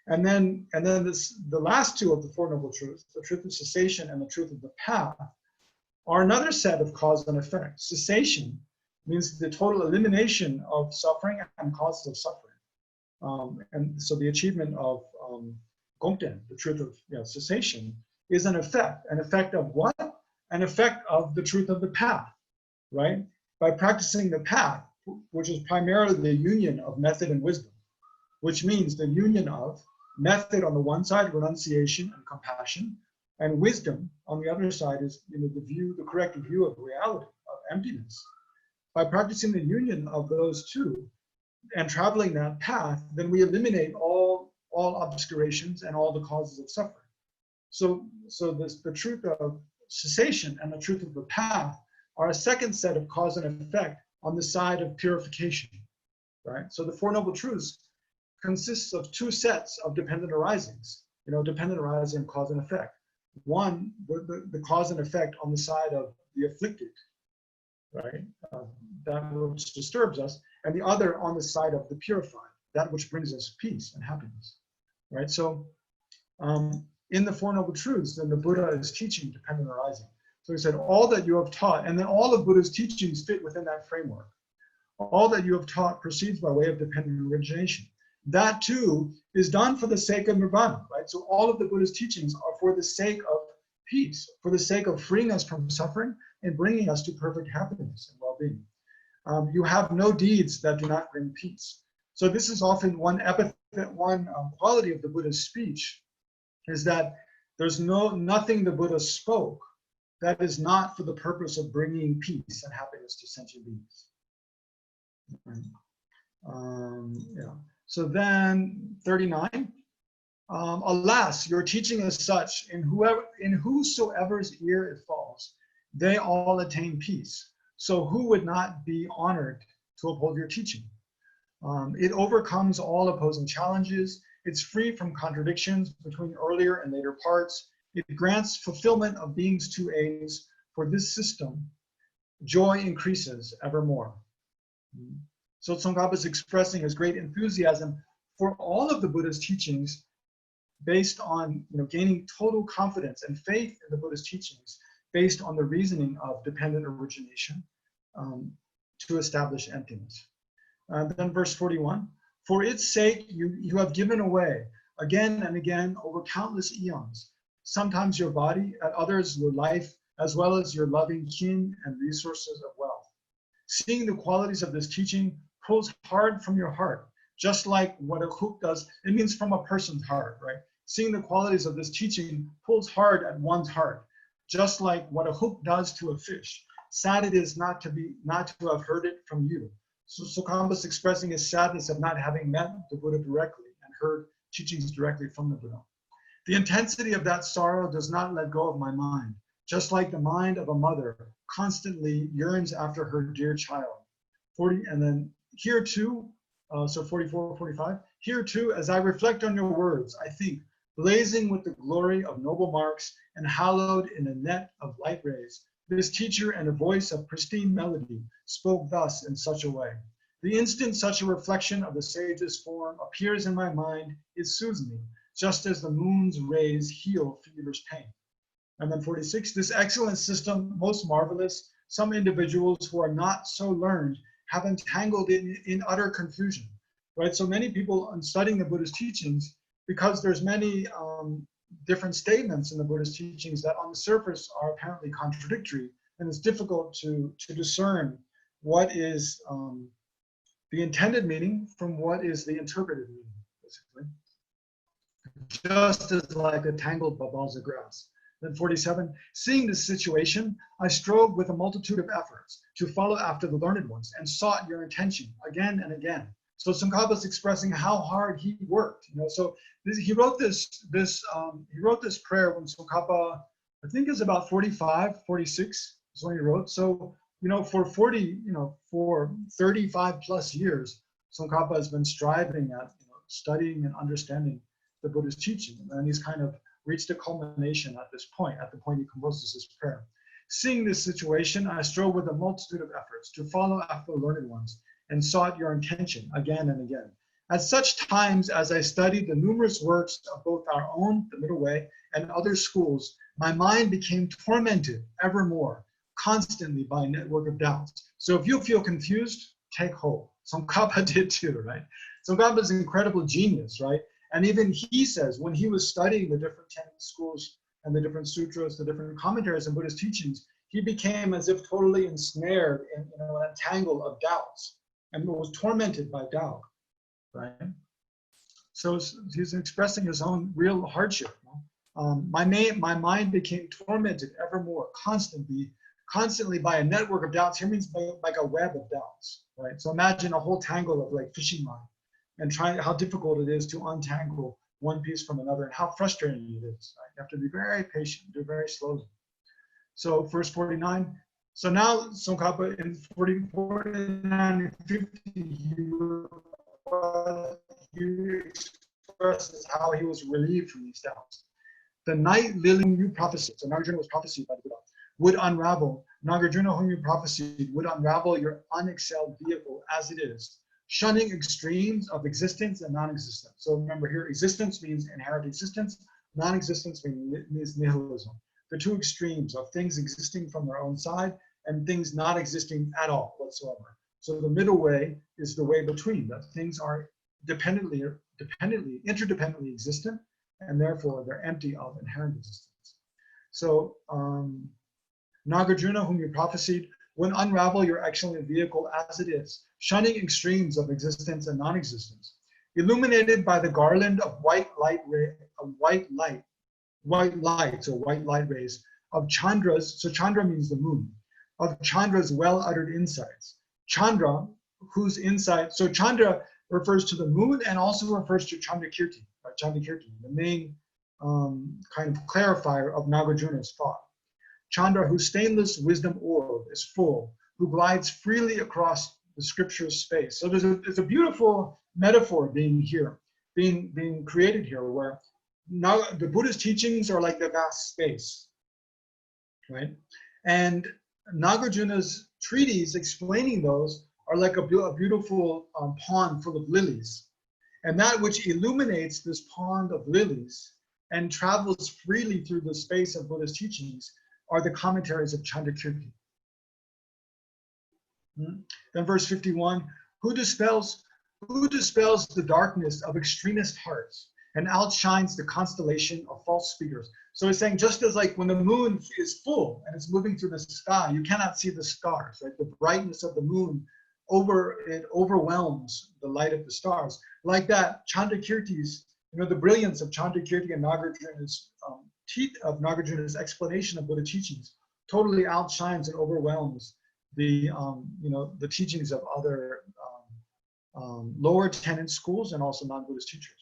And then the last two of the Four Noble Truths, the truth of cessation and the truth of the path, are another set of cause and effect. Cessation means the total elimination of suffering and causes of suffering. And so the achievement of Gongten, the truth of cessation, is an effect of what? An effect of the truth of the path, right? By practicing the path, which is primarily the union of method and wisdom, which means the union of method on the one side, renunciation and compassion, and wisdom on the other side is the correct view of reality, of emptiness. By practicing the union of those two and traveling that path, then we eliminate all obscurations and all the causes of suffering. So the truth of cessation and the truth of the path are a second set of cause and effect on the side of purification, right? So the Four Noble Truths consists of two sets of dependent arisings, dependent arising, cause and effect. One, the cause and effect on the side of the afflicted, right? That which disturbs us, and the other on the side of the purified, that which brings us peace and happiness, right? So in the Four Noble Truths, then the Buddha is teaching dependent arising. So he said, all that you have taught, and then all of Buddha's teachings fit within that framework. All that you have taught proceeds by way of dependent origination. That too is done for the sake of nirvana, right? So all of the Buddha's teachings are for the sake of peace, for the sake of freeing us from suffering and bringing us to perfect happiness and well-being. You have no deeds that do not bring peace. So this is often one epithet, one quality of the Buddha's speech, is that there's nothing the Buddha spoke that is not for the purpose of bringing peace and happiness to sentient beings. So then 39, alas, your teaching is such, in whosoever's ear it falls, they all attain peace. So who would not be honored to uphold your teaching? It overcomes all opposing challenges. It's free from contradictions between earlier and later parts. It grants fulfillment of being's two aims. For this system, joy increases evermore. So Tsongkhapa is expressing his great enthusiasm for all of the Buddha's teachings, based on gaining total confidence and faith in the Buddha's teachings, based on the reasoning of dependent origination to establish emptiness. And then verse 41, for its sake you have given away again and again over countless eons, sometimes your body, at others your life, as well as your loving kin and resources of wealth. Seeing the qualities of this teaching pulls hard from your heart, just like what a hook does. It means from a person's heart, right? Seeing the qualities of this teaching pulls hard at one's heart, just like what a hook does to a fish. Sad it is not to have heard it from you. So Tsongkhapa is expressing his sadness of not having met the Buddha directly and heard teachings directly from the Buddha. The intensity of that sorrow does not let go of my mind, just like the mind of a mother constantly yearns after her dear child. 40, and then here too, so 44, 45, here too, as I reflect on your words, I think, blazing with the glory of noble marks and hallowed in a net of light rays, this teacher and a voice of pristine melody spoke thus in such a way. The instant such a reflection of the sage's form appears in my mind, it soothes me, just as the moon's rays heal fever's pain. And then 46, this excellent system, most marvelous, some individuals who are not so learned have entangled in utter confusion, right? So many people in studying the Buddha's teachings, because there's many different statements in the Buddha's teachings that on the surface are apparently contradictory, and it's difficult to discern what is the intended meaning from what is the interpreted meaning, basically. Just as like a tangled bubbles of grass. Then 47, seeing this situation, I strove with a multitude of efforts to follow after the learned ones and sought your intention again and again. So Tsongkhapa is expressing how hard he worked. So he wrote this prayer when Tsongkhapa, I think is about 45, 46 is when he wrote. So for 35 plus years, Tsongkhapa has been striving at studying and understanding the Buddhist teaching, and he's kind of reached a culmination at this point, at the point he composes his prayer. Seeing this situation, I strove with a multitude of efforts to follow after the learned ones, and sought your intention again and again. At such times as I studied the numerous works of both our own, the Middle Way, and other schools, my mind became tormented evermore, constantly by a network of doubts. So if you feel confused, take hope. Tsongkhapa did too, right? Tsongkhapa is an incredible genius, right? And even he says when he was studying the different 10 schools and the different sutras, the different commentaries and Buddhist teachings, he became as if totally ensnared in a tangle of doubts and was tormented by doubt, right? So he's expressing his own real hardship. My mind became tormented evermore, constantly by a network of doubts. Here means like a web of doubts, right? So imagine a whole tangle of like fishing line, and how difficult it is to untangle one piece from another, and how frustrating it is. Right? You have to be very patient, do very slowly. So verse 49. So now Tsongkhapa in 49 and 50, he expresses how he was relieved from these doubts. The night lily you prophesied, so Nagarjuna was prophesied by the Buddha, would unravel. Nagarjuna whom you prophesied would unravel your unexcelled vehicle as it is, shunning extremes of existence and non-existence. So remember here, existence means inherent existence, non-existence means nihilism. The two extremes of things existing from their own side and things not existing at all whatsoever. So the middle way is the way between, that things are interdependently existent, and therefore they're empty of inherent existence. So Nagarjuna, whom you prophesied, would unravel your excellent vehicle as it is, shunning extremes of existence and non-existence, illuminated by the garland of white light rays of Chandras. So Chandra means the moon, of Chandra's well-uttered insights. Chandra, whose insight, so Chandra refers to the moon and also refers to Chandrakirti, right? Chandrakirti, the main kind of clarifier of Nagarjuna's thought. Chandra, whose stainless wisdom orb is full, who glides freely across the scripture's space. So there's a beautiful metaphor being created here, where now the Buddhist teachings are like the vast space, right? And Nagarjuna's treatise explaining those are like a beautiful pond full of lilies. And that which illuminates this pond of lilies and travels freely through the space of Buddhist teachings are the commentaries of Chandrakirti. Then verse 51, who dispels the darkness of extremist hearts and outshines the constellation of false speakers. So he's saying, just as like when the moon is full and it's moving through the sky, you cannot see the stars, right? The brightness of the moon overwhelms the light of the stars. Like that, Chandrakirti's, the brilliance of Chandrakirti and Nagarjuna's explanation of Buddha teachings totally outshines and overwhelms the teachings of other lower tenet schools and also non-Buddhist teachers.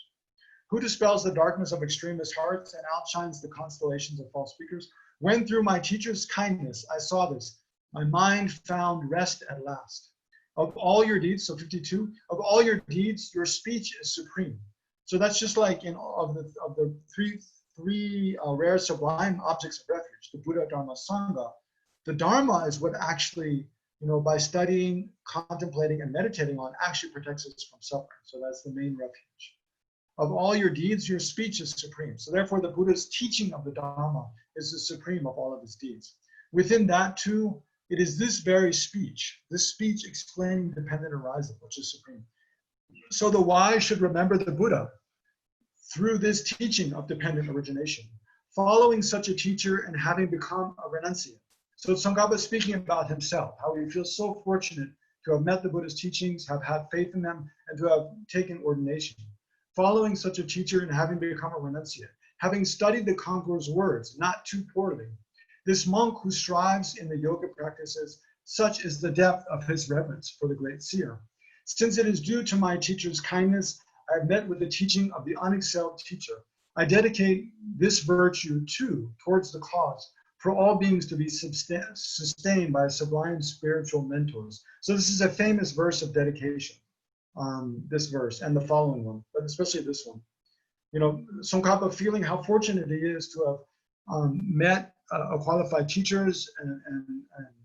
Who dispels the darkness of extremist hearts and outshines the constellations of false speakers? When through my teacher's kindness I saw this, my mind found rest at last. Of all your deeds, so 52, of all your deeds, your speech is supreme. So that's just like of the three rare sublime objects of refuge, the Buddha, Dharma, Sangha. The Dharma is what actually, by studying, contemplating, and meditating on, actually protects us from suffering. So that's the main refuge. Of all your deeds, your speech is supreme. So therefore, the Buddha's teaching of the Dharma is the supreme of all of his deeds. Within that too, it is this very speech explaining dependent arising, which is supreme. So the wise should remember the Buddha through this teaching of dependent origination, following such a teacher and having become a renunciate. So Tsongkhapa is speaking about himself, how he feels so fortunate to have met the Buddha's teachings, have had faith in them, and to have taken ordination. Following such a teacher and having become a renunciate, having studied the conqueror's words, not too poorly. This monk who strives in the yoga practices, such is the depth of his reverence for the great seer. Since it is due to my teacher's kindness, I have met with the teaching of the unexcelled teacher. I dedicate this virtue too towards the cause for all beings to be sustained by sublime spiritual mentors. So this is a famous verse of dedication, this verse and the following one, but especially this one. You know, Tsongkhapa feeling how fortunate he is to have met qualified teachers and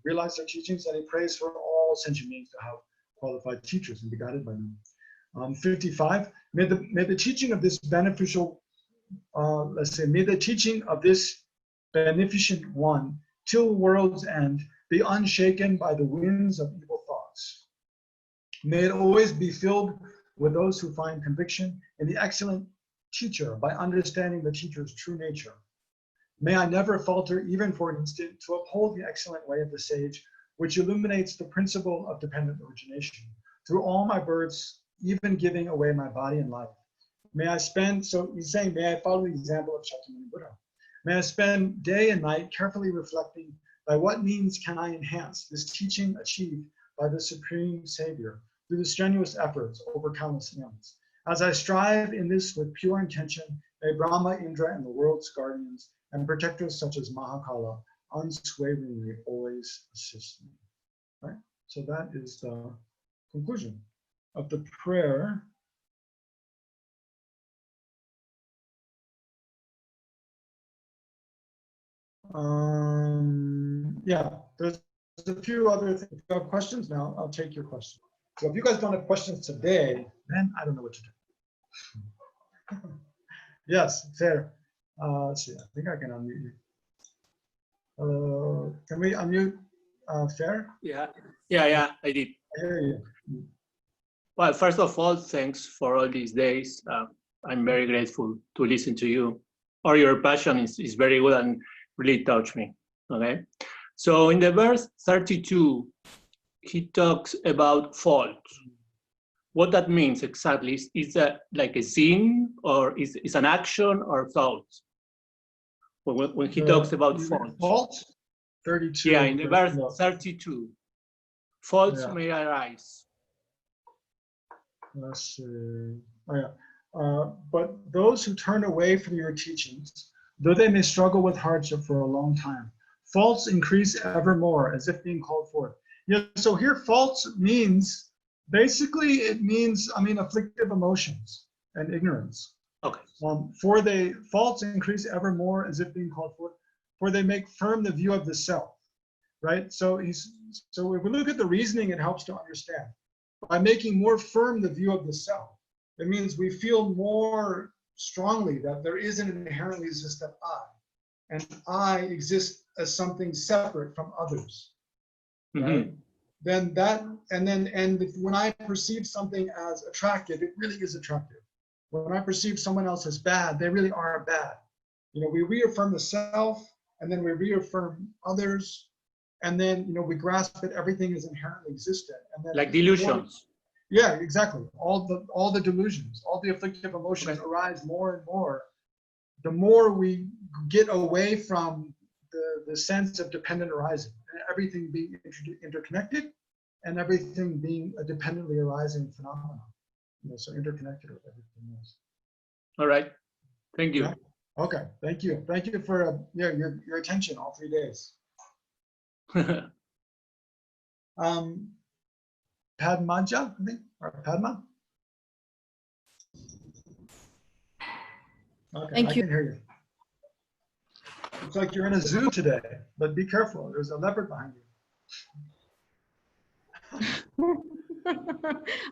realized their teachings, and he prays for all sentient beings to have qualified teachers and be guided by them. 55, may the teaching of this beneficial, may the teaching of this beneficent one till world's end be unshaken by the winds of evil thoughts. May it always be filled with those who find conviction in the excellent teacher by understanding the teacher's true nature. May I never falter even for an instant to uphold the excellent way of the sage, which illuminates the principle of dependent origination through all my births, even giving away my body and life. May I spend, so he's saying, may I follow the example of Shakyamuni Buddha. May I spend day and night carefully reflecting by what means can I enhance this teaching achieved by the Supreme Savior through the strenuous efforts over countless eons. As I strive in this with pure intention, may Brahma, Indra, and the world's guardians and protectors such as Mahakala unswaveringly always assist me. Right? So that is the conclusion of the prayer. Yeah, there's a few other things. If you have questions now, I'll take your questions. So if you guys don't have questions today, then I don't know what to do. Yes, fair. Let's see, I think I can unmute you. Can we unmute Fair? Yeah, I did. I hear you. Well, first of all, thanks for all these days. I'm very grateful to listen to you. Or your passion is very good and really touched me. Okay, so in the verse 32, he talks about fault. What that means exactly? Is that like a sin, or is an action or thought? When he talks about fault. Fault? 32. Yeah, in the verse 32, faults Yeah. may arise. Let's see. Oh, yeah. But those who turn away from your teachings, though they may struggle with hardship for a long time, faults increase ever more as if being called forth. Yeah, so here faults means, basically it means, afflictive emotions and ignorance. Okay. Faults increase ever more as if being called forth, for they make firm the view of the self, right? So if we look at the reasoning, it helps to understand. By making more firm the view of the self, it means we feel more strongly that there is an inherently existent I, and I exist as something separate from others. Right? And when I perceive something as attractive, it really is attractive. When I perceive someone else as bad, they really are bad. We reaffirm the self, and then we reaffirm others, and then we grasp that everything is inherently existent. And then like delusions. Yeah, exactly. All the delusions, all the afflictive emotions arise more and more. The more we get away from the sense of dependent arising, and everything being interconnected, and everything being a dependently arising phenomenon. So interconnected with everything else. All right. Thank you. Yeah. Okay. Thank you. Thank you for your attention all 3 days. Padmaja, I think, or Padma. Okay, Thank I you. can hear you. It's like you're in a zoo today, but be careful. There's a leopard behind you.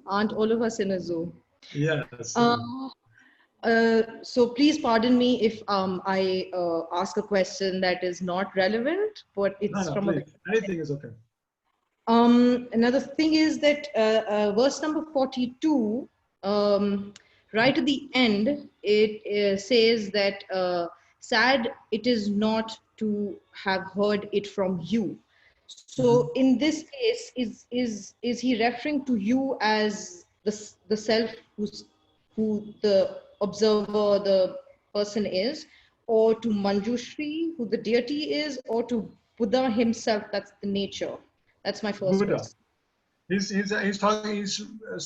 Aren't all of us in a zoo? Yes. So please pardon me if I ask a question that is not relevant, but it's No, from please. Anything is okay. Another thing is that verse number 42, right at the end, it says that sad it is not to have heard it from you. So in this case, is he referring to you as the self who the observer, the person is, or to Manjushri, who the deity is, or to Buddha himself, that's the nature? That's my first Buddha. question. He's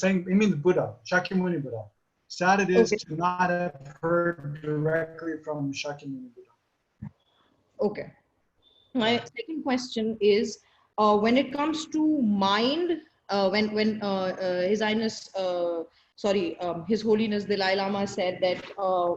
saying, he means Buddha, Shakyamuni Buddha. Sad it is to not have heard directly from Shakyamuni Buddha. Okay. My second question is, when it comes to mind, when His Highness, His Holiness the Dalai Lama said that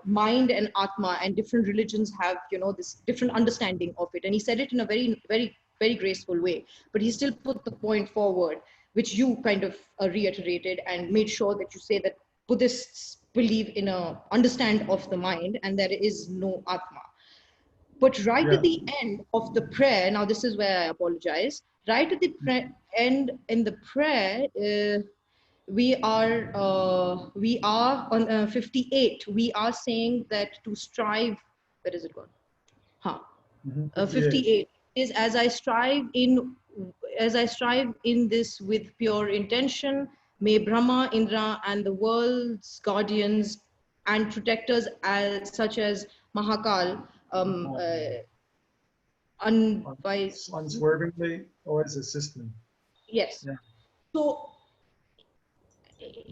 mind and Atma and different religions have, this different understanding of it, and he said it in a very, very, very graceful way. But he still put the point forward, which you kind of reiterated and made sure that you say that Buddhists believe in a understand of the mind and there is no Atma. But right at the end of the prayer, now this is where I apologize, right at the end in the prayer, we are on 58. We are saying that to strive, where is it gone? 58 is as I strive in this with pure intention, may Brahma, Indra, and the world's guardians and protectors such as Mahakal, unswervingly always assisting. Yes. Yeah. So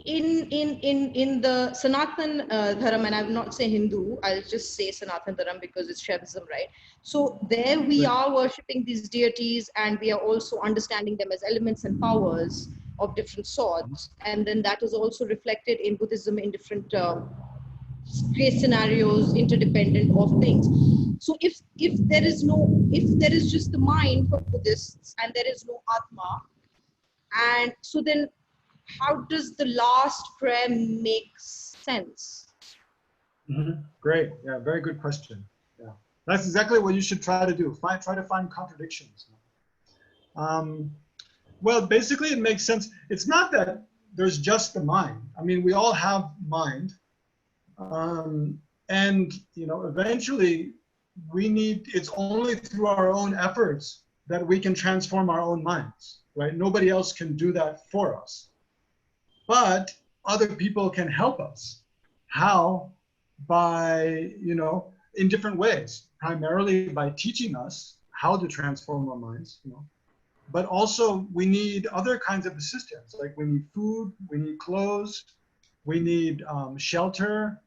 in the Sanatan Dharam, and I will not say Hindu, I'll just say Sanatan Dharam because it's Shaivism, right? So there we are worshipping these deities and we are also understanding them as elements and powers of different sorts. And then that is also reflected in Buddhism in different case scenarios, interdependent of things. So if there is just the mind for Buddhists and there is no Atma, and so then how does the last prayer make sense? Great. Yeah, very good question. Yeah, that's exactly what you should try to do. Try to find contradictions. Well, basically it makes sense. It's not that there's just the mind. I mean, we all have mind. And, eventually it's only through our own efforts that we can transform our own minds, right? Nobody else can do that for us. But other people can help us. How? By, in different ways, primarily by teaching us how to transform our minds, but also we need other kinds of assistance, like we need food, we need clothes, we need shelter,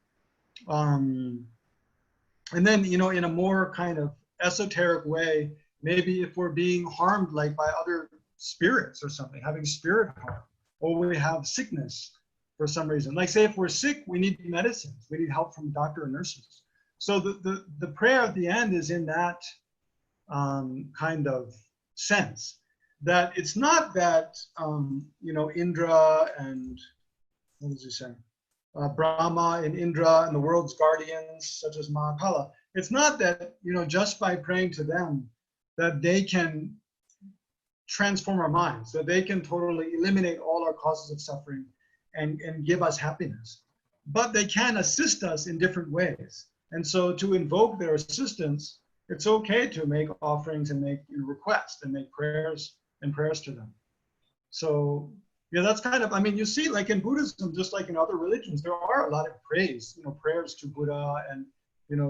and then, in a more kind of esoteric way, maybe if we're being harmed like by other spirits or something, having spirit harm, or we have sickness for some reason. Like say if we're sick, we need medicines, we need help from doctor and nurses. So the prayer at the end is in that kind of sense, that it's not that, Indra and, what was he saying? Brahma and Indra and the world's guardians, such as Mahakala. It's not that, just by praying to them, that they can transform our minds, that they can totally eliminate all our causes of suffering and give us happiness. But they can assist us in different ways. And so to invoke their assistance, it's okay to make offerings and make requests and make prayers to them. So yeah, that's kind of, you see, like in Buddhism, just like in other religions, there are a lot of praise, prayers to Buddha and,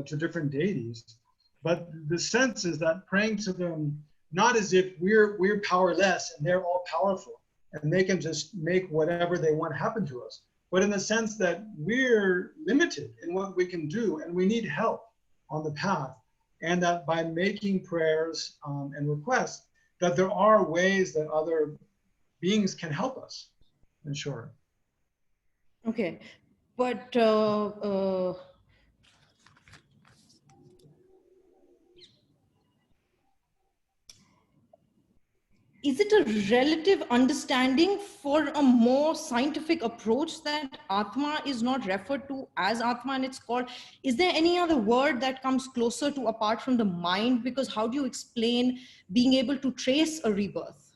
to different deities. But the sense is that praying to them, not as if we're powerless and they're all powerful and they can just make whatever they want happen to us, but in the sense that we're limited in what we can do and we need help on the path. And that by making prayers and requests, that there are ways that other beings can help us, in short. Okay, but is it a relative understanding for a more scientific approach that Atma is not referred to as Atma and it's called? Is there any other word that comes closer to apart from the mind? Because how do you explain being able to trace a rebirth?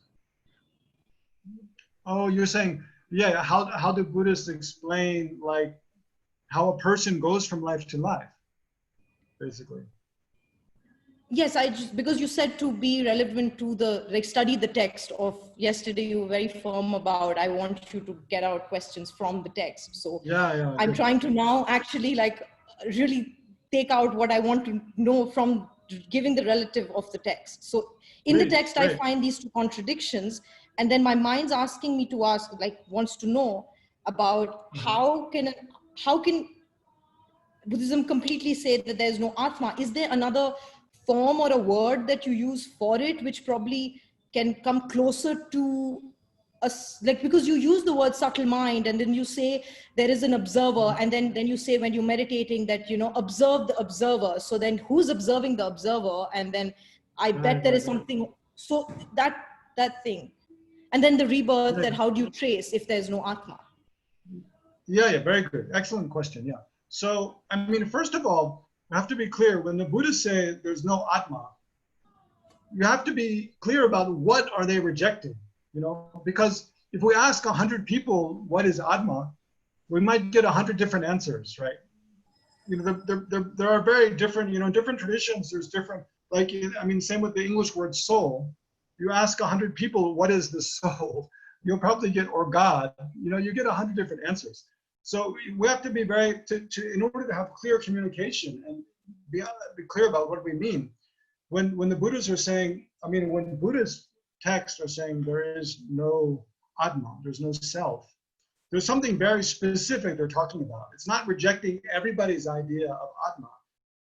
Oh, you're saying, yeah, how do Buddhists explain like how a person goes from life to life, basically? Yes, because you said to be relevant to study the text of yesterday, you were very firm about, I want you to get out questions from the text. So yeah, I'm trying to now actually really take out what I want to know from giving the relative of the text. So in the text, I find these two contradictions, and then my mind's asking me to ask, wants to know about how can Buddhism completely say that there's no Atma? Is there another form or a word that you use for it, which probably can come closer to us, like, because you use the word subtle mind, and then you say there is an observer, and then you say when you're meditating that, you know, observe the observer. So then who's observing the observer? And then I bet there is something, so that thing. And then the rebirth, that how do you trace if there's no Atma? Yeah, very good. Excellent question. Yeah. So, I mean, first of all, I have to be clear, when the Buddhists say there's no Atma, you have to be clear about what are they rejecting, you know, because if we ask 100 people what is Atma, we might get 100 different answers, right? You know, there are very different, you know, different traditions, there's different, like, I mean, same with the English word soul. You ask 100 people, what is the soul? You'll probably get, or God, you know, you get 100 different answers. So we have to be very, in order to have clear communication and be clear about what we mean. When the Buddhists are saying, I mean, when Buddhist texts are saying there is no Atma, there's no self, there's something very specific they're talking about. It's not rejecting everybody's idea of Atma.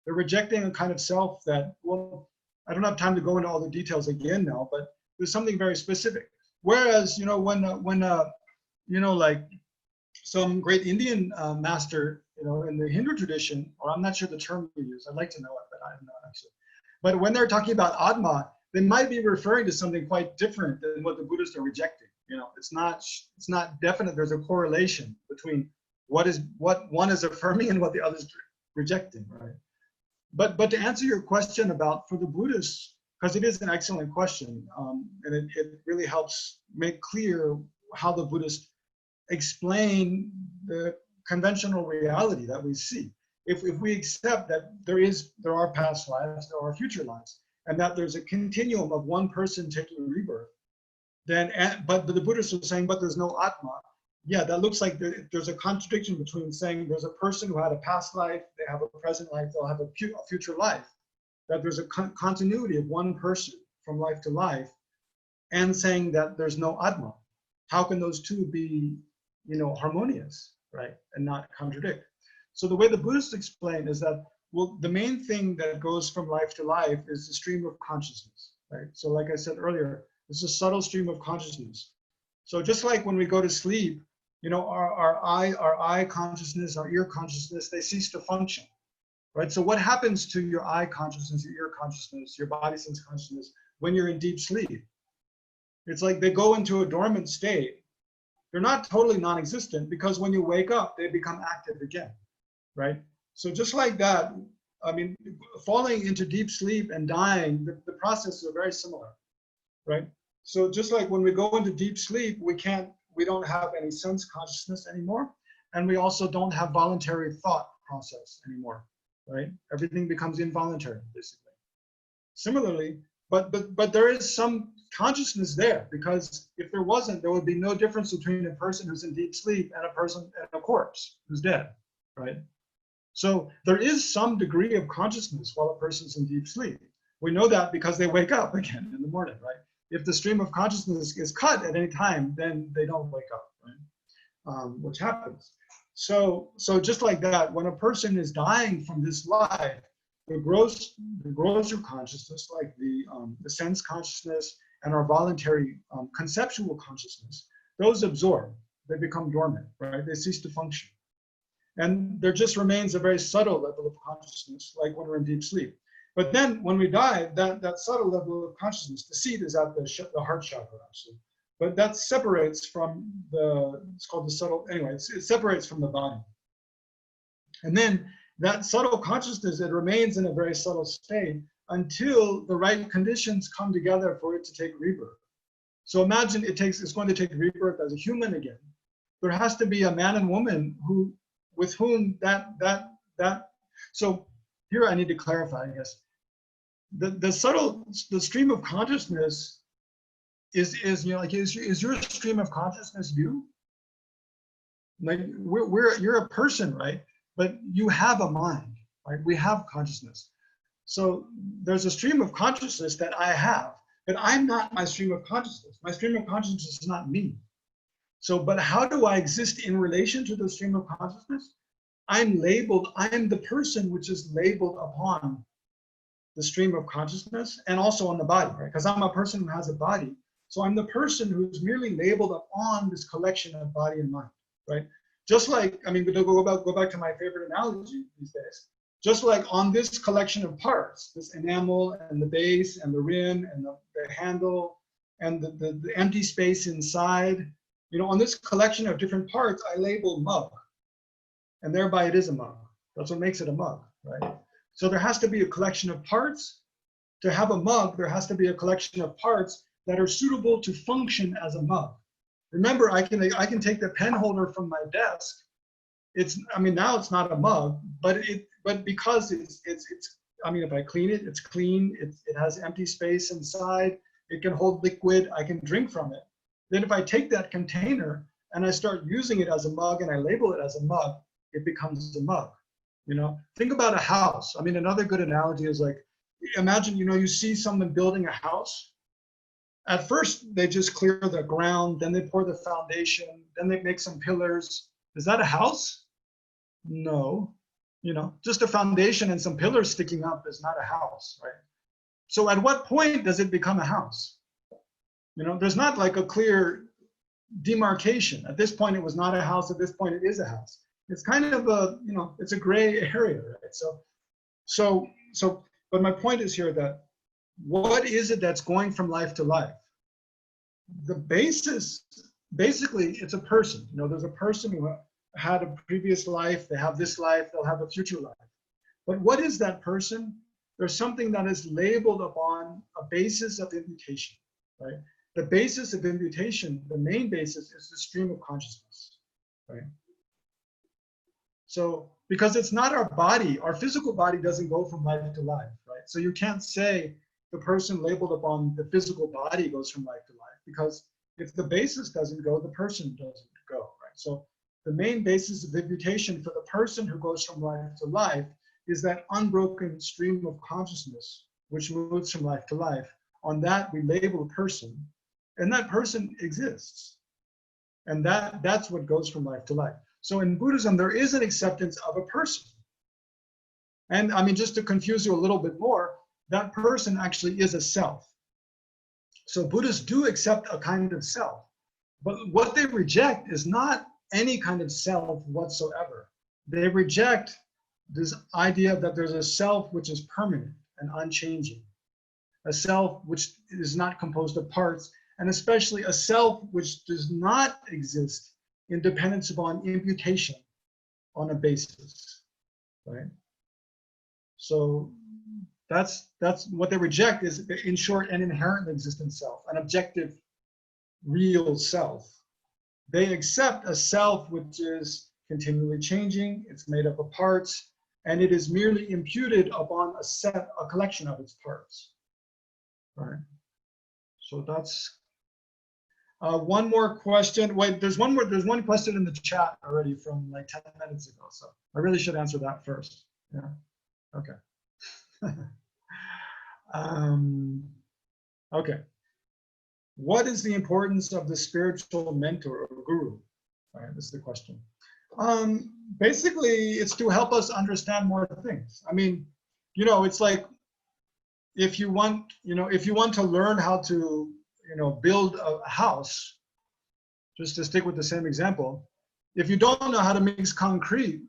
They're rejecting a kind of self that, well, I don't have time to go into all the details again now, but there's something very specific. Whereas, you know, when you know, like some great Indian master, you know, in the Hindu tradition, or I'm not sure the term you use, I'd like to know it, but I don't know actually. But when they're talking about Atma, they might be referring to something quite different than what the Buddhists are rejecting. You know, it's not definite. There's a correlation between what one is affirming and what the other is rejecting, right? But to answer your question about, for the Buddhists, because it is an excellent question, and it really helps make clear how the Buddhists explain the conventional reality that we see. If we accept that there are past lives, there are future lives, and that there's a continuum of one person taking rebirth, then, but the Buddhists are saying, but there's no Atma. Yeah, that looks like there's a contradiction between saying there's a person who had a past life, they have a present life, they'll have a future life, that there's a continuity of one person from life to life, and saying that there's no Atma. How can those two be, you know, harmonious, right, and not contradict? So the way the Buddhists explain is that, well, the main thing that goes from life to life is the stream of consciousness, right? So like I said earlier, it's a subtle stream of consciousness. So just like when we go to sleep, you know, our eye consciousness, our ear consciousness, they cease to function, right? So what happens to your eye consciousness, your ear consciousness, your body sense consciousness when you're in deep sleep? It's like they go into a dormant state. They're not totally non-existent, because when you wake up, they become active again, right? So just like that, I mean, falling into deep sleep and dying, the processes are very similar, right? So just like when we go into deep sleep, we don't have any sense consciousness anymore, and we also don't have voluntary thought process anymore, right? Everything becomes involuntary, basically. Similarly, but there is some consciousness there, because if there wasn't, there would be no difference between a person who's in deep sleep and a person and a corpse who's dead, right? So there is some degree of consciousness while a person's in deep sleep. We know that because they wake up again in the morning, right? If the stream of consciousness is cut at any time, then they don't wake up, right? Which happens. So just like that, when a person is dying from this life, the grosser consciousness, like the sense consciousness and our voluntary conceptual consciousness, those absorb, they become dormant, right? They cease to function. And there just remains a very subtle level of consciousness, like when we're in deep sleep. But then when we die, that subtle level of consciousness, the seat is at the heart chakra, actually. But that separates from it's called the subtle, anyway, it separates from the body. And then that subtle consciousness, it remains in a very subtle state until the right conditions come together for it to take rebirth. So imagine it's going to take rebirth as a human again. There has to be a man and woman with whom so here I need to clarify, I guess. The stream of consciousness is you know, like, is your stream of consciousness you? Like you're a person, right? But you have a mind, right? We have consciousness. So there's a stream of consciousness that I have, but I'm not my stream of consciousness. My stream of consciousness is not me. So, but how do I exist in relation to the stream of consciousness? I'm the person which is labeled upon the stream of consciousness, and also on the body, right? Because I'm a person who has a body. So I'm the person who's merely labeled upon this collection of body and mind, right? Just like, I mean, go back to my favorite analogy these days. Just like on this collection of parts, this enamel and the base and the rim and the handle and the empty space inside, you know, on this collection of different parts, I label mug. And thereby it is a mug. That's what makes it a mug, right? So there has to be a collection of parts. To have a mug, there has to be a collection of parts that are suitable to function as a mug. Remember, I can take the pen holder from my desk. I mean, now it's not a mug, but because it's I mean, if I clean it, it's clean. It has empty space inside. It can hold liquid. I can drink from it. Then if I take that container and I start using it as a mug and I label it as a mug, it becomes a mug. You know, think about a house. I mean, another good analogy is like, imagine, you know, you see someone building a house. At first, they just clear the ground, then they pour the foundation, then they make some pillars. Is that a house? No. You know, just a foundation and some pillars sticking up is not a house, right? So at what point does it become a house? You know, there's not like a clear demarcation. At this point, it was not a house. At this point, it is a house. It's kind of a, you know, it's a gray area, right? But my point is here that what is it that's going from life to life? The basis, basically, it's a person. You know, there's a person who had a previous life, they have this life, they'll have a future life. But what is that person? There's something that is labeled upon a basis of imputation, right? The basis of imputation, the main basis is the stream of consciousness, right? So, because it's not our body, our physical body doesn't go from life to life, right? So you can't say the person labeled upon the physical body goes from life to life, because if the basis doesn't go, the person doesn't go, right? So the main basis of imputation for the person who goes from life to life is that unbroken stream of consciousness, which moves from life to life. On that, we label a person, and that person exists. And that's what goes from life to life. So in Buddhism, there is an acceptance of a person. And I mean, just to confuse you a little bit more, that person actually is a self. So Buddhists do accept a kind of self, but what they reject is not any kind of self whatsoever. They reject this idea that there's a self which is permanent and unchanging, a self which is not composed of parts, and especially a self which does not exist in dependence upon imputation on a basis, right? So that's what they reject is, in short, an inherently existent self, an objective, real self. They accept a self which is continually changing, it's made up of parts, and it is merely imputed upon a collection of its parts, right? So that's one more question. Wait, there's one question in the chat already from like 10 minutes ago, so I really should answer that first. Yeah, okay. Okay. What is the importance of the spiritual mentor or guru? All right, this is the question. Basically, it's to help us understand more things. I mean, you know, it's like if you want to learn how to, you know, build a house, just to stick with the same example, if you don't know how to mix concrete,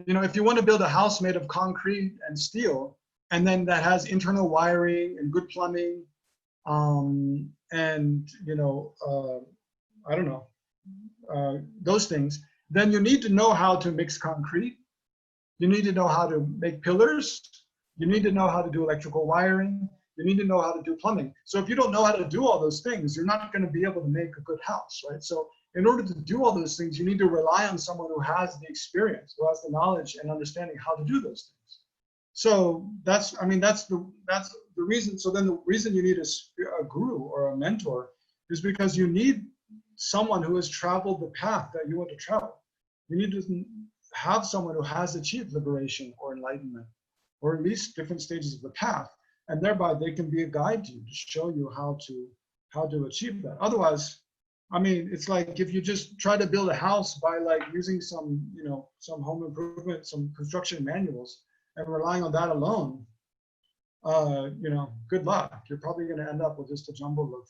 you know, if you want to build a house made of concrete and steel, and then that has internal wiring and good plumbing, and, you know, I don't know, those things, then you need to know how to mix concrete. You need to know how to make pillars. You need to know how to do electrical wiring. You need to know how to do plumbing. So if you don't know how to do all those things, you're not going to be able to make a good house, right? So in order to do all those things, you need to rely on someone who has the experience, who has the knowledge and understanding how to do those things. So that's the reason. So then the reason you need a guru or a mentor is because you need someone who has traveled the path that you want to travel. You need to have someone who has achieved liberation or enlightenment, or at least different stages of the path, and thereby they can be a guide to you, to show you how to achieve that. Otherwise, I mean, it's like if you just try to build a house by like using some, you know, some home improvement, some construction manuals, and relying on that alone, you know, good luck. You're probably going to end up with just a jumble of,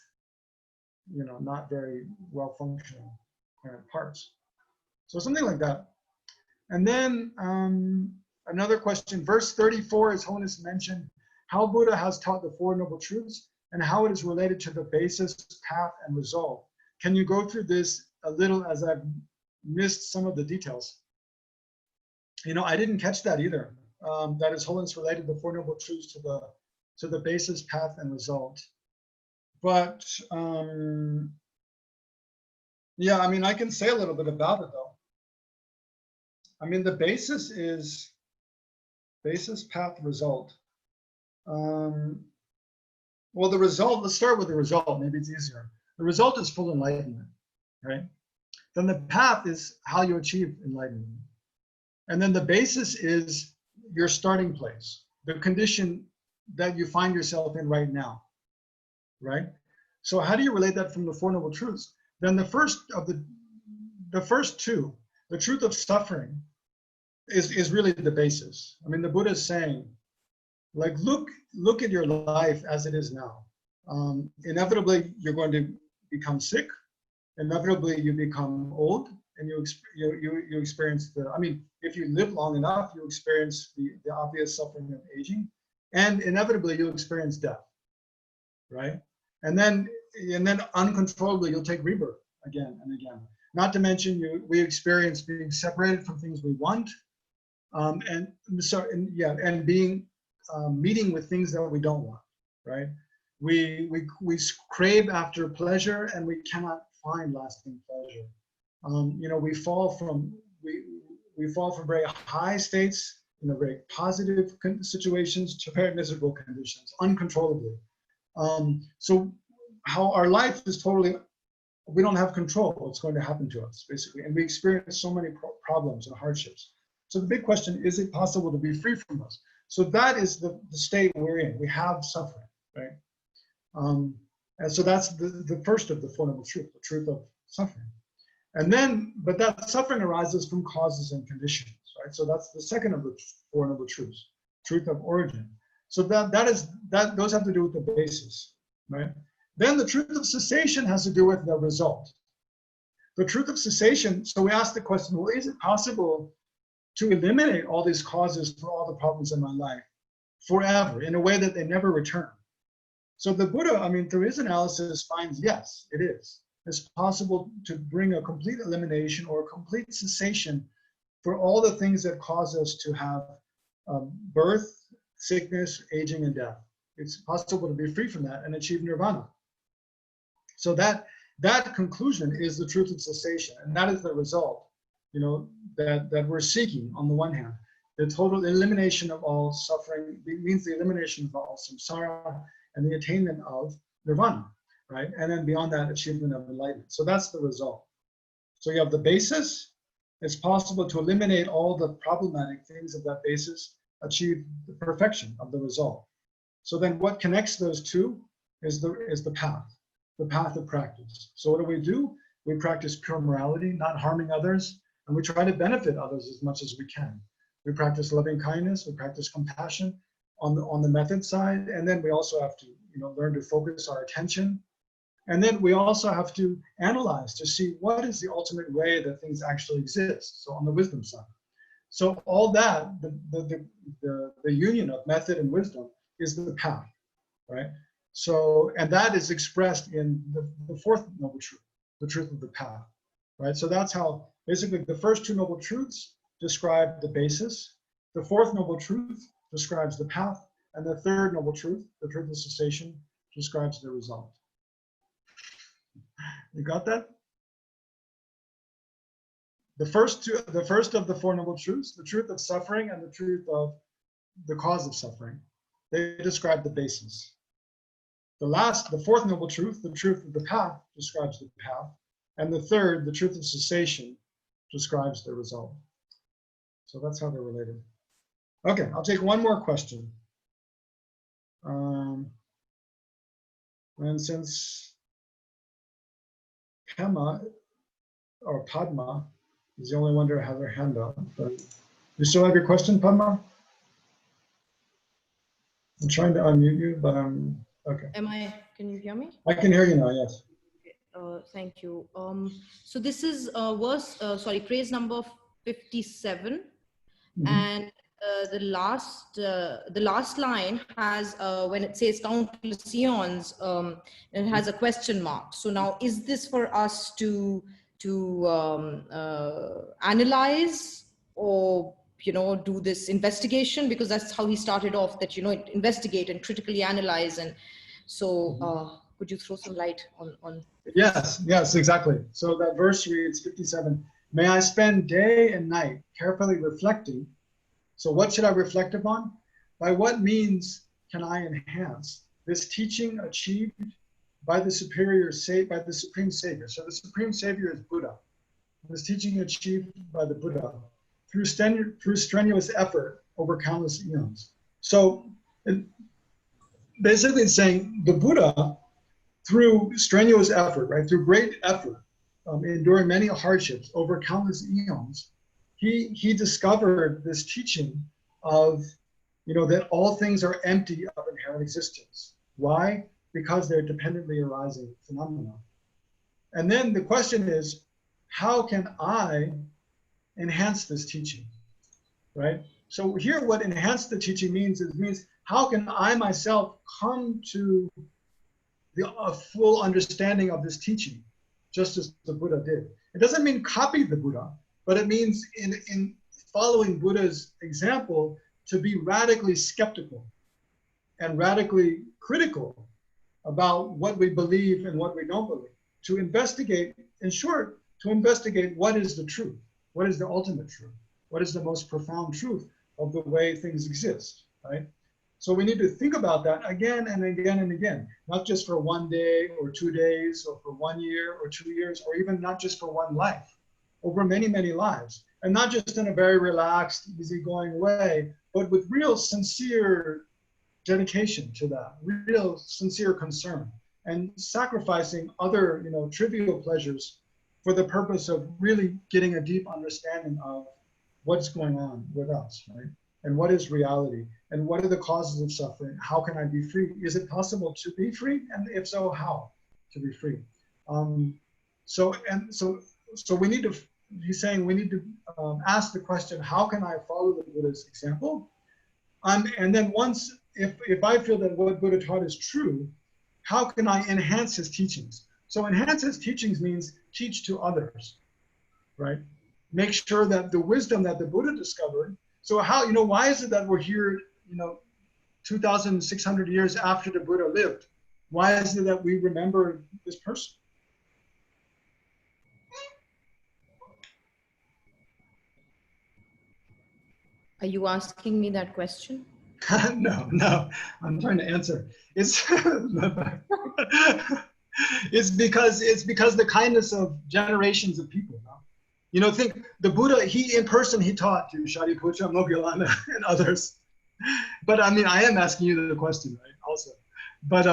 you know, not very well functioning parts. So something like that. And then another question, verse 34, His Holiness mentioned how Buddha has taught the Four Noble Truths and how it is related to the basis, path, and result. Can you go through this a little, as I've missed some of the details? You know, I didn't catch that either. That His Holiness related the Four Noble Truths to the basis, path, and result. But yeah, I mean, I can say a little bit about it though. I mean, the basis is basis, path, result. Well, the result, let's start with the result. Maybe it's easier. The result is full enlightenment, right? Then the path is how you achieve enlightenment. And then the basis is your starting place, the condition that you find yourself in right now, right? So how do you relate that from the Four Noble Truths? Then the first two, the truth of suffering is really the basis. I mean, the Buddha is saying, like, look at your life as it is now. Inevitably, you're going to become sick. Inevitably, you become old, and you experience the, I mean, if you live long enough, you experience the obvious suffering of aging, and inevitably you'll experience death, right? And then uncontrollably you'll take rebirth again and again. Not to mention we experience being separated from things we want, and being meeting with things that we don't want, right? We crave after pleasure and we cannot find lasting pleasure. You know, we fall from very high states, you know, very positive situations to very miserable conditions, uncontrollably. So how our life is totally, we don't have control of what's going to happen to us, basically, and we experience so many problems and hardships. So the big question, is it possible to be free from those? So that is the state we're in. We have suffering, right? And so that's the first of the Four Noble Truths, the truth of suffering. And then, but that suffering arises from causes and conditions, right? So that's the second of the Four Noble Truths, truth of origin. So those have to do with the basis, right? Then the truth of cessation has to do with the result. The truth of cessation, so we ask the question, well, is it possible to eliminate all these causes for all the problems in my life forever in a way that they never return? So the Buddha, I mean, through his analysis, finds yes, it is. It's possible to bring a complete elimination or a complete cessation for all the things that cause us to have birth, sickness, aging, and death. It's possible to be free from that and achieve nirvana. So that conclusion is the truth of cessation, and that is the result, you know, that we're seeking. On the one hand, the total elimination of all suffering means the elimination of all samsara and the attainment of nirvana, right? And then beyond that, achievement of enlightenment. So that's the result. So you have the basis. It's possible to eliminate all the problematic things of that basis, achieve the perfection of the result. So then what connects those two is the path of practice. So what do? We practice pure morality, not harming others, and we try to benefit others as much as we can. We practice loving kindness, we practice compassion on the method side, and then we also have to, you know, learn to focus our attention. And then we also have to analyze to see what is the ultimate way that things actually exist. So on the wisdom side. So all that, the union of method and wisdom is the path, right? So, and that is expressed in the fourth noble truth, the truth of the path, right? So that's how basically the first two noble truths describe the basis. The fourth noble truth describes the path, and the third noble truth, the truth of cessation, describes the result. You got that? The first of the Four Noble Truths, the truth of suffering and the truth of the cause of suffering, they describe the basis. The fourth noble truth, the truth of the path, describes the path, and the third, the truth of cessation, describes the result. So that's how they're related. Okay, I'll take one more question. And since Padma is the only one to have their hand up, but you still have your question, Padma? I'm trying to unmute you, but I'm okay. Can you hear me? I can hear you now, yes. Thank you. So this is praise number 57. Mm-hmm. And the last line has, when it says countless eons, it has a question mark. So now, is this for us to analyze, or do this investigation? Because that's how he started off, that investigate and critically analyze. And so could you throw some light on Yes, exactly. So that verse reads 57. May I spend day and night carefully reflecting. So what should I reflect upon? By what means can I enhance this teaching achieved by the by the Supreme Savior? So the Supreme Savior is Buddha. This teaching achieved by the Buddha through strenuous effort over countless eons. So basically it's saying the Buddha, through strenuous effort, right, through great effort, enduring many hardships over countless eons, he discovered this teaching of, that all things are empty of inherent existence. Why? Because they're dependently arising phenomena. And then the question is, how can I enhance this teaching, right? So here what enhance the teaching means how can I myself come to a full understanding of this teaching, just as the Buddha did. It doesn't mean copy the Buddha, but it means in following Buddha's example to be radically skeptical and radically critical about what we believe and what we don't believe. To investigate, in short, to investigate what is the truth, what is the ultimate truth, what is the most profound truth of the way things exist, right? So we need to think about that again and again and again, not just for 1 day or 2 days or for 1 year or 2 years, or even not just for one life, over many, many lives. And not just in a very relaxed, easygoing way, but with real sincere dedication to that, real sincere concern, and sacrificing other, trivial pleasures for the purpose of really getting a deep understanding of what's going on with us, right? And what is reality? And what are the causes of suffering? How can I be free? Is it possible to be free? And if so, how to be free? So we need to, he's saying we need to ask the question, how can I follow the Buddha's example? And then once, if I feel that what Buddha taught is true, how can I enhance his teachings? So enhance his teachings means teach to others, right? Make sure that the wisdom that the Buddha discovered. So how, why is it that we're here, 2,600 years after the Buddha lived? Why is it that we remember this person? Are you asking me that question? No, I'm trying to answer. It's it's because the kindness of generations of people. Think the Buddha, he in person, he taught to Shariputra, Moggallana, and others. But I am asking you the question, right? Also, but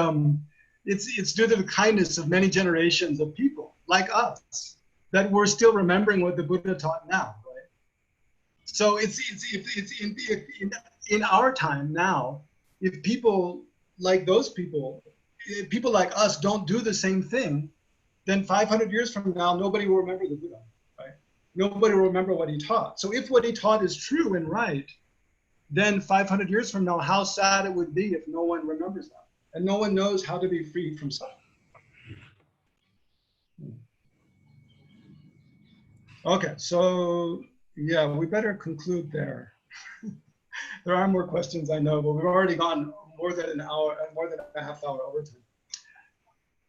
it's due to the kindness of many generations of people like us that we're still remembering what the Buddha taught now, right? So it's in our time now, if people like those people like us don't do the same thing, then 500 years from now, nobody will remember the Buddha, right? Nobody will remember what he taught. So if what he taught is true and right, then 500 years from now, how sad it would be if no one remembers that and no one knows how to be free from suffering. Okay, so yeah, we better conclude there. There are more questions, I know, but we've already gone more than an hour, more than a half hour overtime.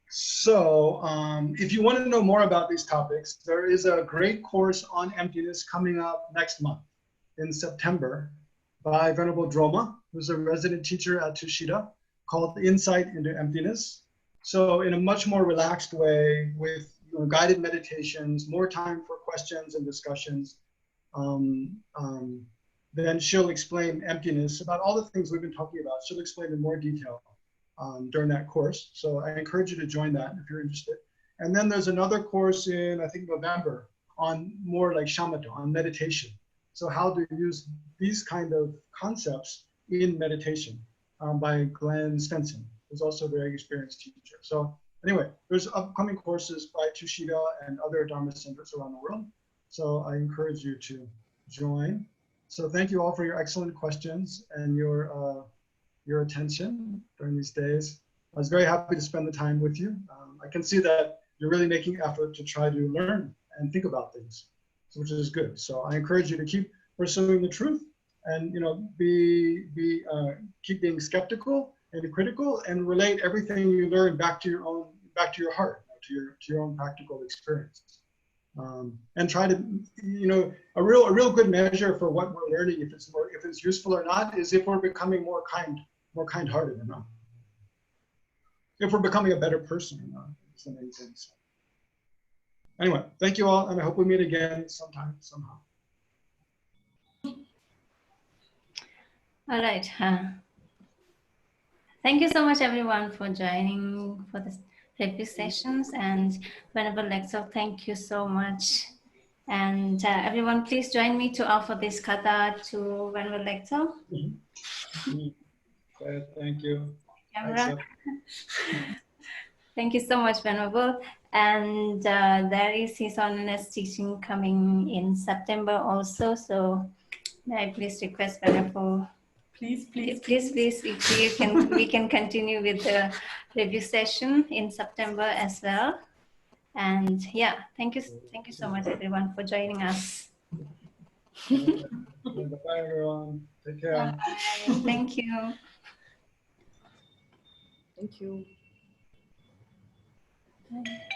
So if you want to know more about these topics, there is a great course on emptiness coming up next month in September by Venerable Droma, who's a resident teacher at Tushita, called Insight into Emptiness. So in a much more relaxed way with guided meditations, more time for questions and discussions, then she'll explain emptiness, about all the things we've been talking about. She'll explain in more detail during that course. So I encourage you to join that if you're interested. And then there's another course in, I think, November on more like shamatha, on meditation. So how to use these kind of concepts in meditation. by Glenn Stenson, who's also a very experienced teacher. So anyway, there's upcoming courses by Tushita and other Dharma centers around the world. So I encourage you to join. So thank you all for your excellent questions and your attention during these days. I was very happy to spend the time with you. I can see that you're really making effort to try to learn and think about things, which is good. So I encourage you to keep pursuing the truth, and keep being skeptical and critical, and relate everything you learn back to your heart, to your own practical experience. And try to, a real good measure for what we're learning, if it's useful or not, is if we're becoming more kind-hearted or not. If we're becoming a better person or not. It's the main thing. So. Anyway, thank you all, and I hope we meet again sometime, somehow. All right. Thank you so much, everyone, for joining for this review sessions. And Venerable Legtsok, thank you so much. And everyone, please join me to offer this kata to Venerable Legtsok. Thank you. Camera. Thank you so much, Venerable. And there is His Holiness teaching coming in September also. So may I please request Venerable, please, if we can continue with the review session in September as well. And yeah, thank you so much, everyone, for joining us. Bye, everyone. Take care. Bye. Thank you. Thank you. Bye.